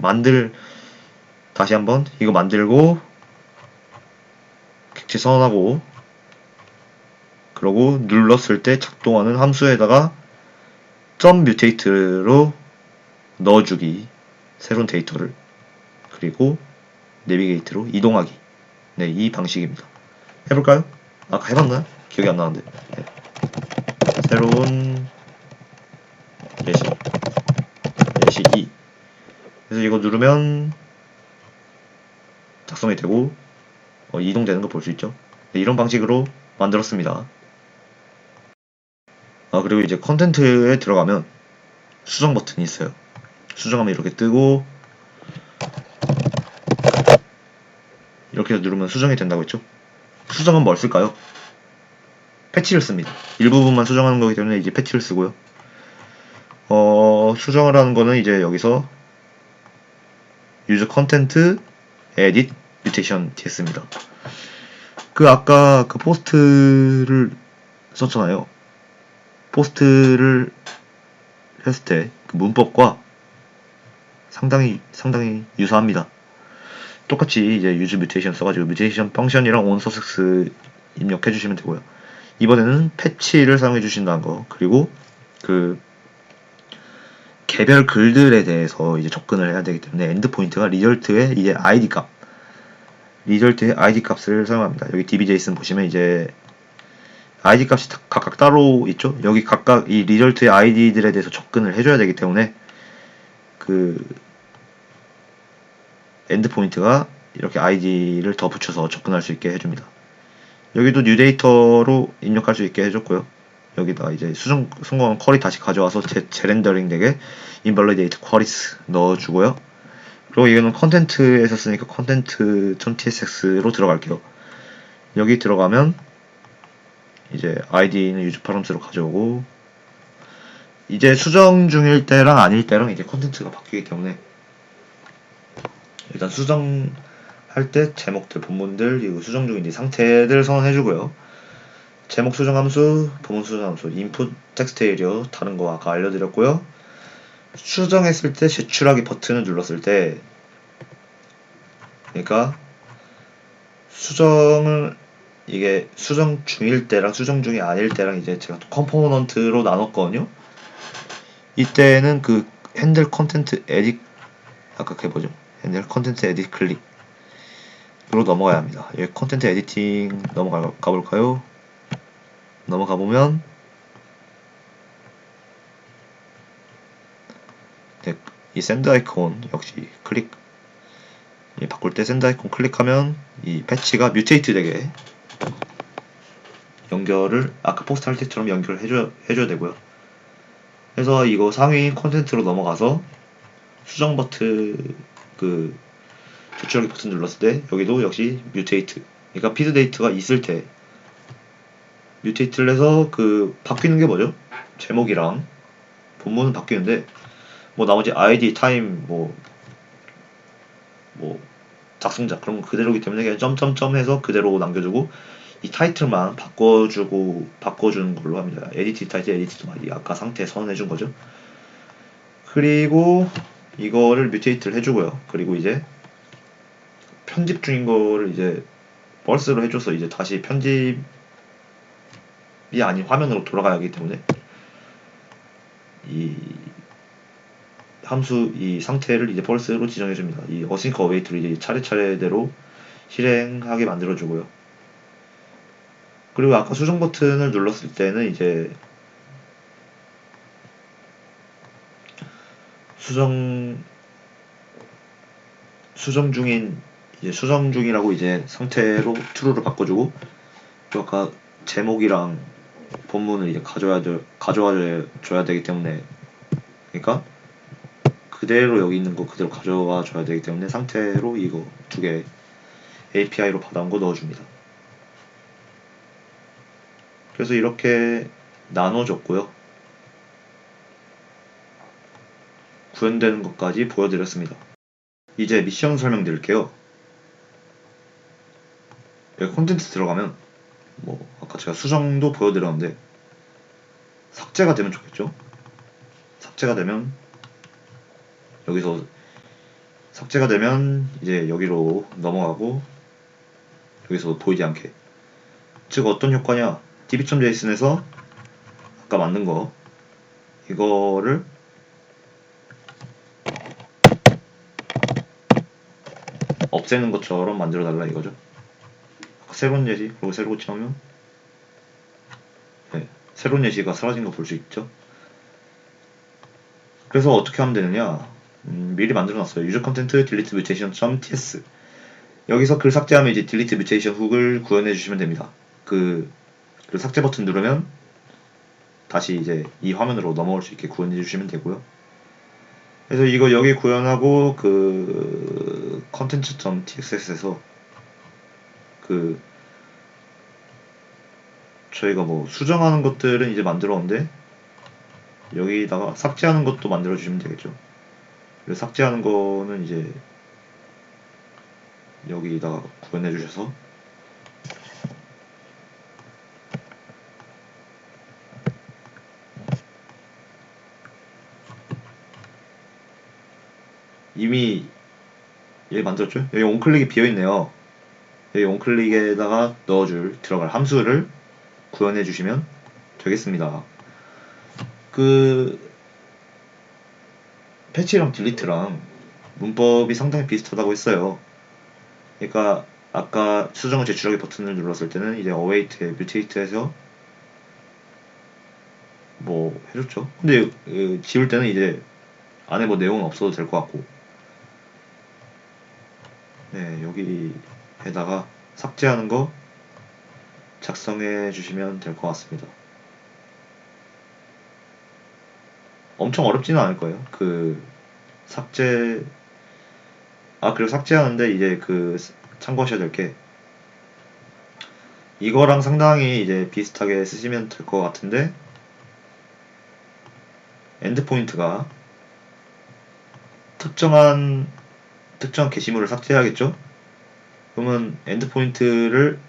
다시 한번 이거 만들고 객체 선언하고, 그러고 눌렀을 때 작동하는 함수에다가 점 뮤테이트로 넣어주기, 새로운 데이터를, 그리고 내비게이트로 이동하기. 네, 이 방식입니다. 해볼까요? 아까 해봤나요? 기억이 안 나는데. 네. 새로운 예시 2. 그래서 이거 누르면 작성이 되고 이동되는 거 볼 수 있죠. 네, 이런 방식으로 만들었습니다. 그리고 이제 컨텐트에 들어가면 수정 버튼이 있어요. 수정하면 이렇게 뜨고, 이렇게 누르면 수정이 된다고 했죠. 수정은 뭘 쓸까요? 패치를 씁니다. 일부분만 수정하는 거기 때문에 이제 패치를 쓰고요. 수정을 하는 거는 이제 여기서 유저 컨텐트 에딧 뮤테이션 DS입니다. 아까 그 포스트를 썼잖아요. 포스트를 했을 때 그 문법과 상당히 유사합니다. 똑같이 이제 유즈 뮤테이션 써가지고 뮤테이션 펑션이랑 온 서섹스 입력해 주시면 되고요. 이번에는 패치를 사용해 주신다는 거, 그리고 그 개별 글들에 대해서 이제 접근을 해야 되기 때문에 엔드 포인트가 리절트의 이제 리절트의 ID 값을 사용합니다. 여기 dbjson 보시면 이제 ID 값이 각각 따로 있죠. 여기 각각 이 리절트의 ID들에 대해서 접근을 해줘야 되기 때문에 그 엔드포인트가 이렇게 ID를 더 붙여서 접근할 수 있게 해줍니다. 여기도 뉴 데이터로 입력할 수 있게 해줬고요. 여기다 이제 수정 성공한 쿼리 다시 가져와서 재렌더링 되게 invalidate queries 넣어주고요. 그리고 이거는 컨텐트에서 쓰니까 content.tsx로 들어갈게요. 여기 들어가면 이제 id는 유즈 파람스로 가져오고, 이제 수정 중일 때랑 아닐 때랑 이제 컨텐츠가 바뀌기 때문에 일단 수정할 때 제목들, 본문들, 이거 수정 중인지 상태들 선언해주고요. 제목 수정 함수, 본문 수정 함수, input 텍스트 에리어 다른 거 아까 알려드렸고요. 수정했을 때 제출하기 버튼을 눌렀을 때, 그러니까 수정을 이게 수정 중일 때랑 수정 중이 아닐 때랑 이제 제가 컴포넌트로 나눴거든요. 이때는 그 핸들 컨텐트 에딧, 아까 그게 뭐죠? 핸들 컨텐트 에딧 클릭으로 넘어가야 합니다. 여기 컨텐트 에디팅 넘어가 볼까요? 넘어가 보면 네, 이 샌드 아이콘 역시 클릭, 바꿀 때 샌드 아이콘 클릭하면 이 패치가 뮤테이트 되게 연결을 아까 포스트 할 때처럼 연결을 해줘야 되고요. 그래서 이거 상위 콘텐츠로 넘어가서 수정 버튼, 그 제출하기 버튼 눌렀을 때 여기도 역시 뮤테이트, 그러니까 피드 데이트가 있을 때 뮤테이트를 해서 그 바뀌는 게 뭐죠? 제목이랑 본문은 바뀌는데 뭐 나머지 아이디, 타임, 뭐 작성자 그런 거 그대로기 때문에 그냥 점점점 해서 그대로 남겨주고, 이 타이틀만 바꿔주는 걸로 합니다. 에디트 타이틀, 에디트 마이, 아까 상태 선언해준 거죠. 그리고 이거를 뮤테이트를 해주고요. 그리고 이제 편집 중인 거를 이제 벌스로 해줘서 이제 다시 편집이 아닌 화면으로 돌아가야 하기 때문에 이 함수 이 상태를 이제 벌스로 지정해줍니다. 이 어싱크 어웨이트로 이제 차례차례대로 실행하게 만들어주고요. 그리고 아까 수정 버튼을 눌렀을 때는 이제 수정 중이라고 이제 상태로 true를 바꿔주고, 또 아까 제목이랑 본문을 이제 가져와 줘야 되기 때문에, 그러니까 그대로 여기 있는 거 그대로 가져와 줘야 되기 때문에 상태로 이거 두 개 API로 받아온 거 넣어줍니다. 그래서 이렇게 나눠줬고요. 구현되는 것까지 보여드렸습니다. 이제 미션 설명드릴게요. 여기 콘텐츠 들어가면 뭐 아까 제가 수정도 보여드렸는데 삭제가 되면 좋겠죠. 삭제가 되면 여기서 삭제가 되면 이제 여기로 넘어가고 여기서 보이지 않게, 즉 어떤 효과냐, db.json에서 아까 만든 거 이거를 없애는 것처럼 만들어 달라 이거죠. 새로운 예시, 그리고 새로 고치면 새로운 예시가 사라진 거 볼 수 있죠. 그래서 어떻게 하면 되느냐, 미리 만들어 놨어요. user content delete mutation.ts. 여기서 글 삭제하면 이제 delete mutation 훅을 구현해 주시면 됩니다. 그 삭제 버튼 누르면 다시 이제 이 화면으로 넘어올 수 있게 구현해 주시면 되고요. 그래서 이거 여기 구현하고 그 content.txt에서 그 저희가 뭐 수정하는 것들은 이제 만들었는데 여기다가 삭제하는 것도 만들어 주시면 되겠죠. 그래서 삭제하는 거는 이제 여기다가 구현해 주셔서 이미 여기 만들었죠? 여기 온클릭이 비어있네요. 여기 온클릭에다가 들어갈 함수를 구현해 주시면 되겠습니다. 그 패치랑 딜리트랑 문법이 상당히 비슷하다고 했어요. 그러니까 아까 수정을 제출하기 버튼을 눌렀을 때는 이제 await에 mutate해서 뭐 해줬죠. 근데 지울 때는 이제 안에 뭐 내용은 없어도 될 것 같고, 네, 여기에다가 삭제하는 거 작성해 주시면 될 것 같습니다. 엄청 어렵지는 않을 거예요. 삭제, 그리고 삭제하는데 이제 참고하셔야 될 게, 이거랑 상당히 이제 비슷하게 쓰시면 될 것 같은데, 엔드포인트가 특정 게시물을 삭제해야겠죠? 그러면 엔드포인트를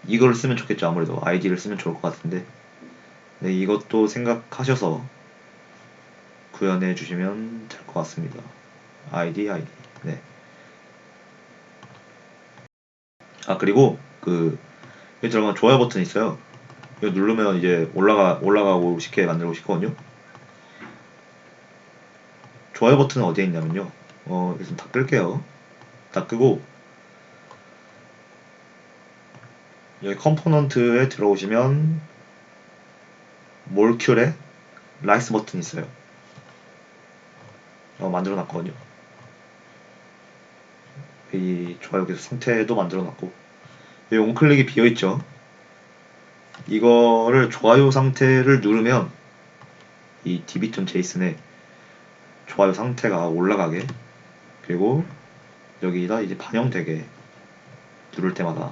이거를 쓰면 좋겠죠. 아무래도 아이디를 쓰면 좋을 것 같은데, 네, 이것도 생각하셔서 구현해 주시면 될 것 같습니다. 아이디. 네. 그리고 여기 들어가면 좋아요 버튼이 있어요. 이거 누르면 이제 올라가고 쉽게 만들고 싶거든요. 좋아요 버튼은 어디에 있냐면요. 여기서 다 끌게요. 다 끄고 여기 컴포넌트에 들어오시면 몰큘에 라이스 버튼이 있어요. 만들어 놨거든요. 이 좋아요 계속 상태도 만들어 놨고, 여기 온클릭이 비어 있죠. 이거를 좋아요 상태를 누르면 이 db.json에 좋아요 상태가 올라가게, 그리고 여기다 이제 반영되게 누를 때마다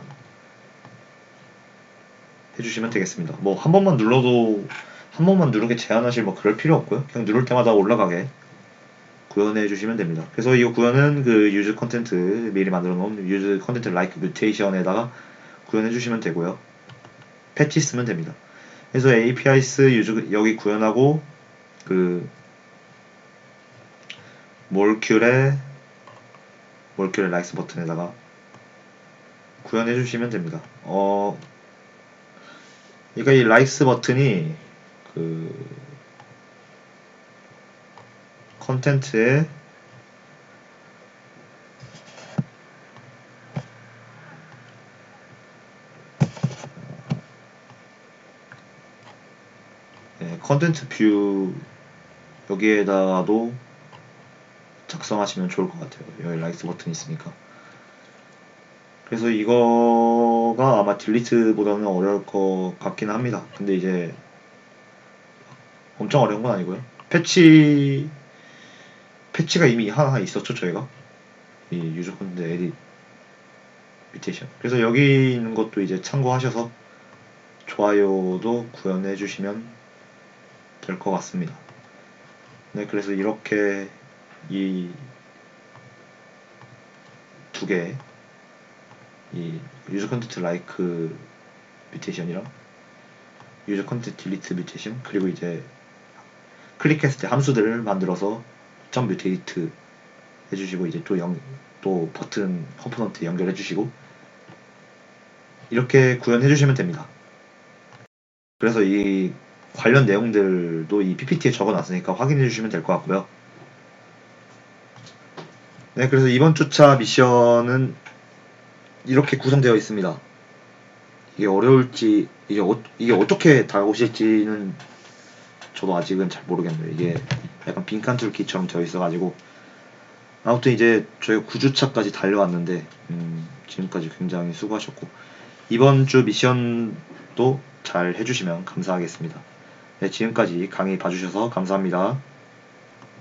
해주시면 되겠습니다. 뭐 한 번만 누르게 제한하실 뭐 그럴 필요 없고요. 그냥 누를 때마다 올라가게 구현해 주시면 됩니다. 그래서 이 구현은 유즈 컨텐트 미리 만들어 놓은 유즈 컨텐트 라이크 뮤테이션에다가 구현해 주시면 되고요. 패치 쓰면 됩니다. 그래서 APIs 유즈 여기 구현하고 몰큘의 라이스 버튼에다가 구현해 주시면 됩니다. 그러니까 이 라이스 버튼이 컨텐츠에 컨텐츠 뷰 여기에다가도 작성하시면 좋을 것 같아요. 여기 라이스 버튼이 있으니까. 그래서 이거가 아마 딜리트보다는 어려울 것 같긴 합니다. 근데 이제 엄청 어려운 건 아니고요. 패치가 이미 하나 있었죠, 저희가. 이 유저 컨텐츠 에딧 뮤테이션. 그래서 여기 있는 것도 이제 참고하셔서 좋아요도 구현해 주시면 될 것 같습니다. 네, 그래서 이렇게 이 두 개, 이 유저 컨텐츠 라이크 뮤테이션이랑 유저 컨텐츠 딜리트 뮤테이션, 그리고 이제 클릭했을 때 함수들을 만들어서 점 뮤테이트 해주시고, 이제 또 버튼 컴포넌트 연결해주시고, 이렇게 구현해주시면 됩니다. 그래서 이 관련 내용들도 이 PPT에 적어놨으니까 확인해주시면 될 것 같고요. 네, 그래서 이번 주차 미션은 이렇게 구성되어 있습니다. 이게 어려울지, 이게 어떻게 다가오실지는 저도 아직은 잘 모르겠네요. 이게 약간 빈칸 툴키처럼 되어 있어가지고. 아무튼 이제 저희가 9주차까지 달려왔는데, 지금까지 굉장히 수고하셨고, 이번 주 미션도 잘 해주시면 감사하겠습니다. 네, 지금까지 강의 봐주셔서 감사합니다.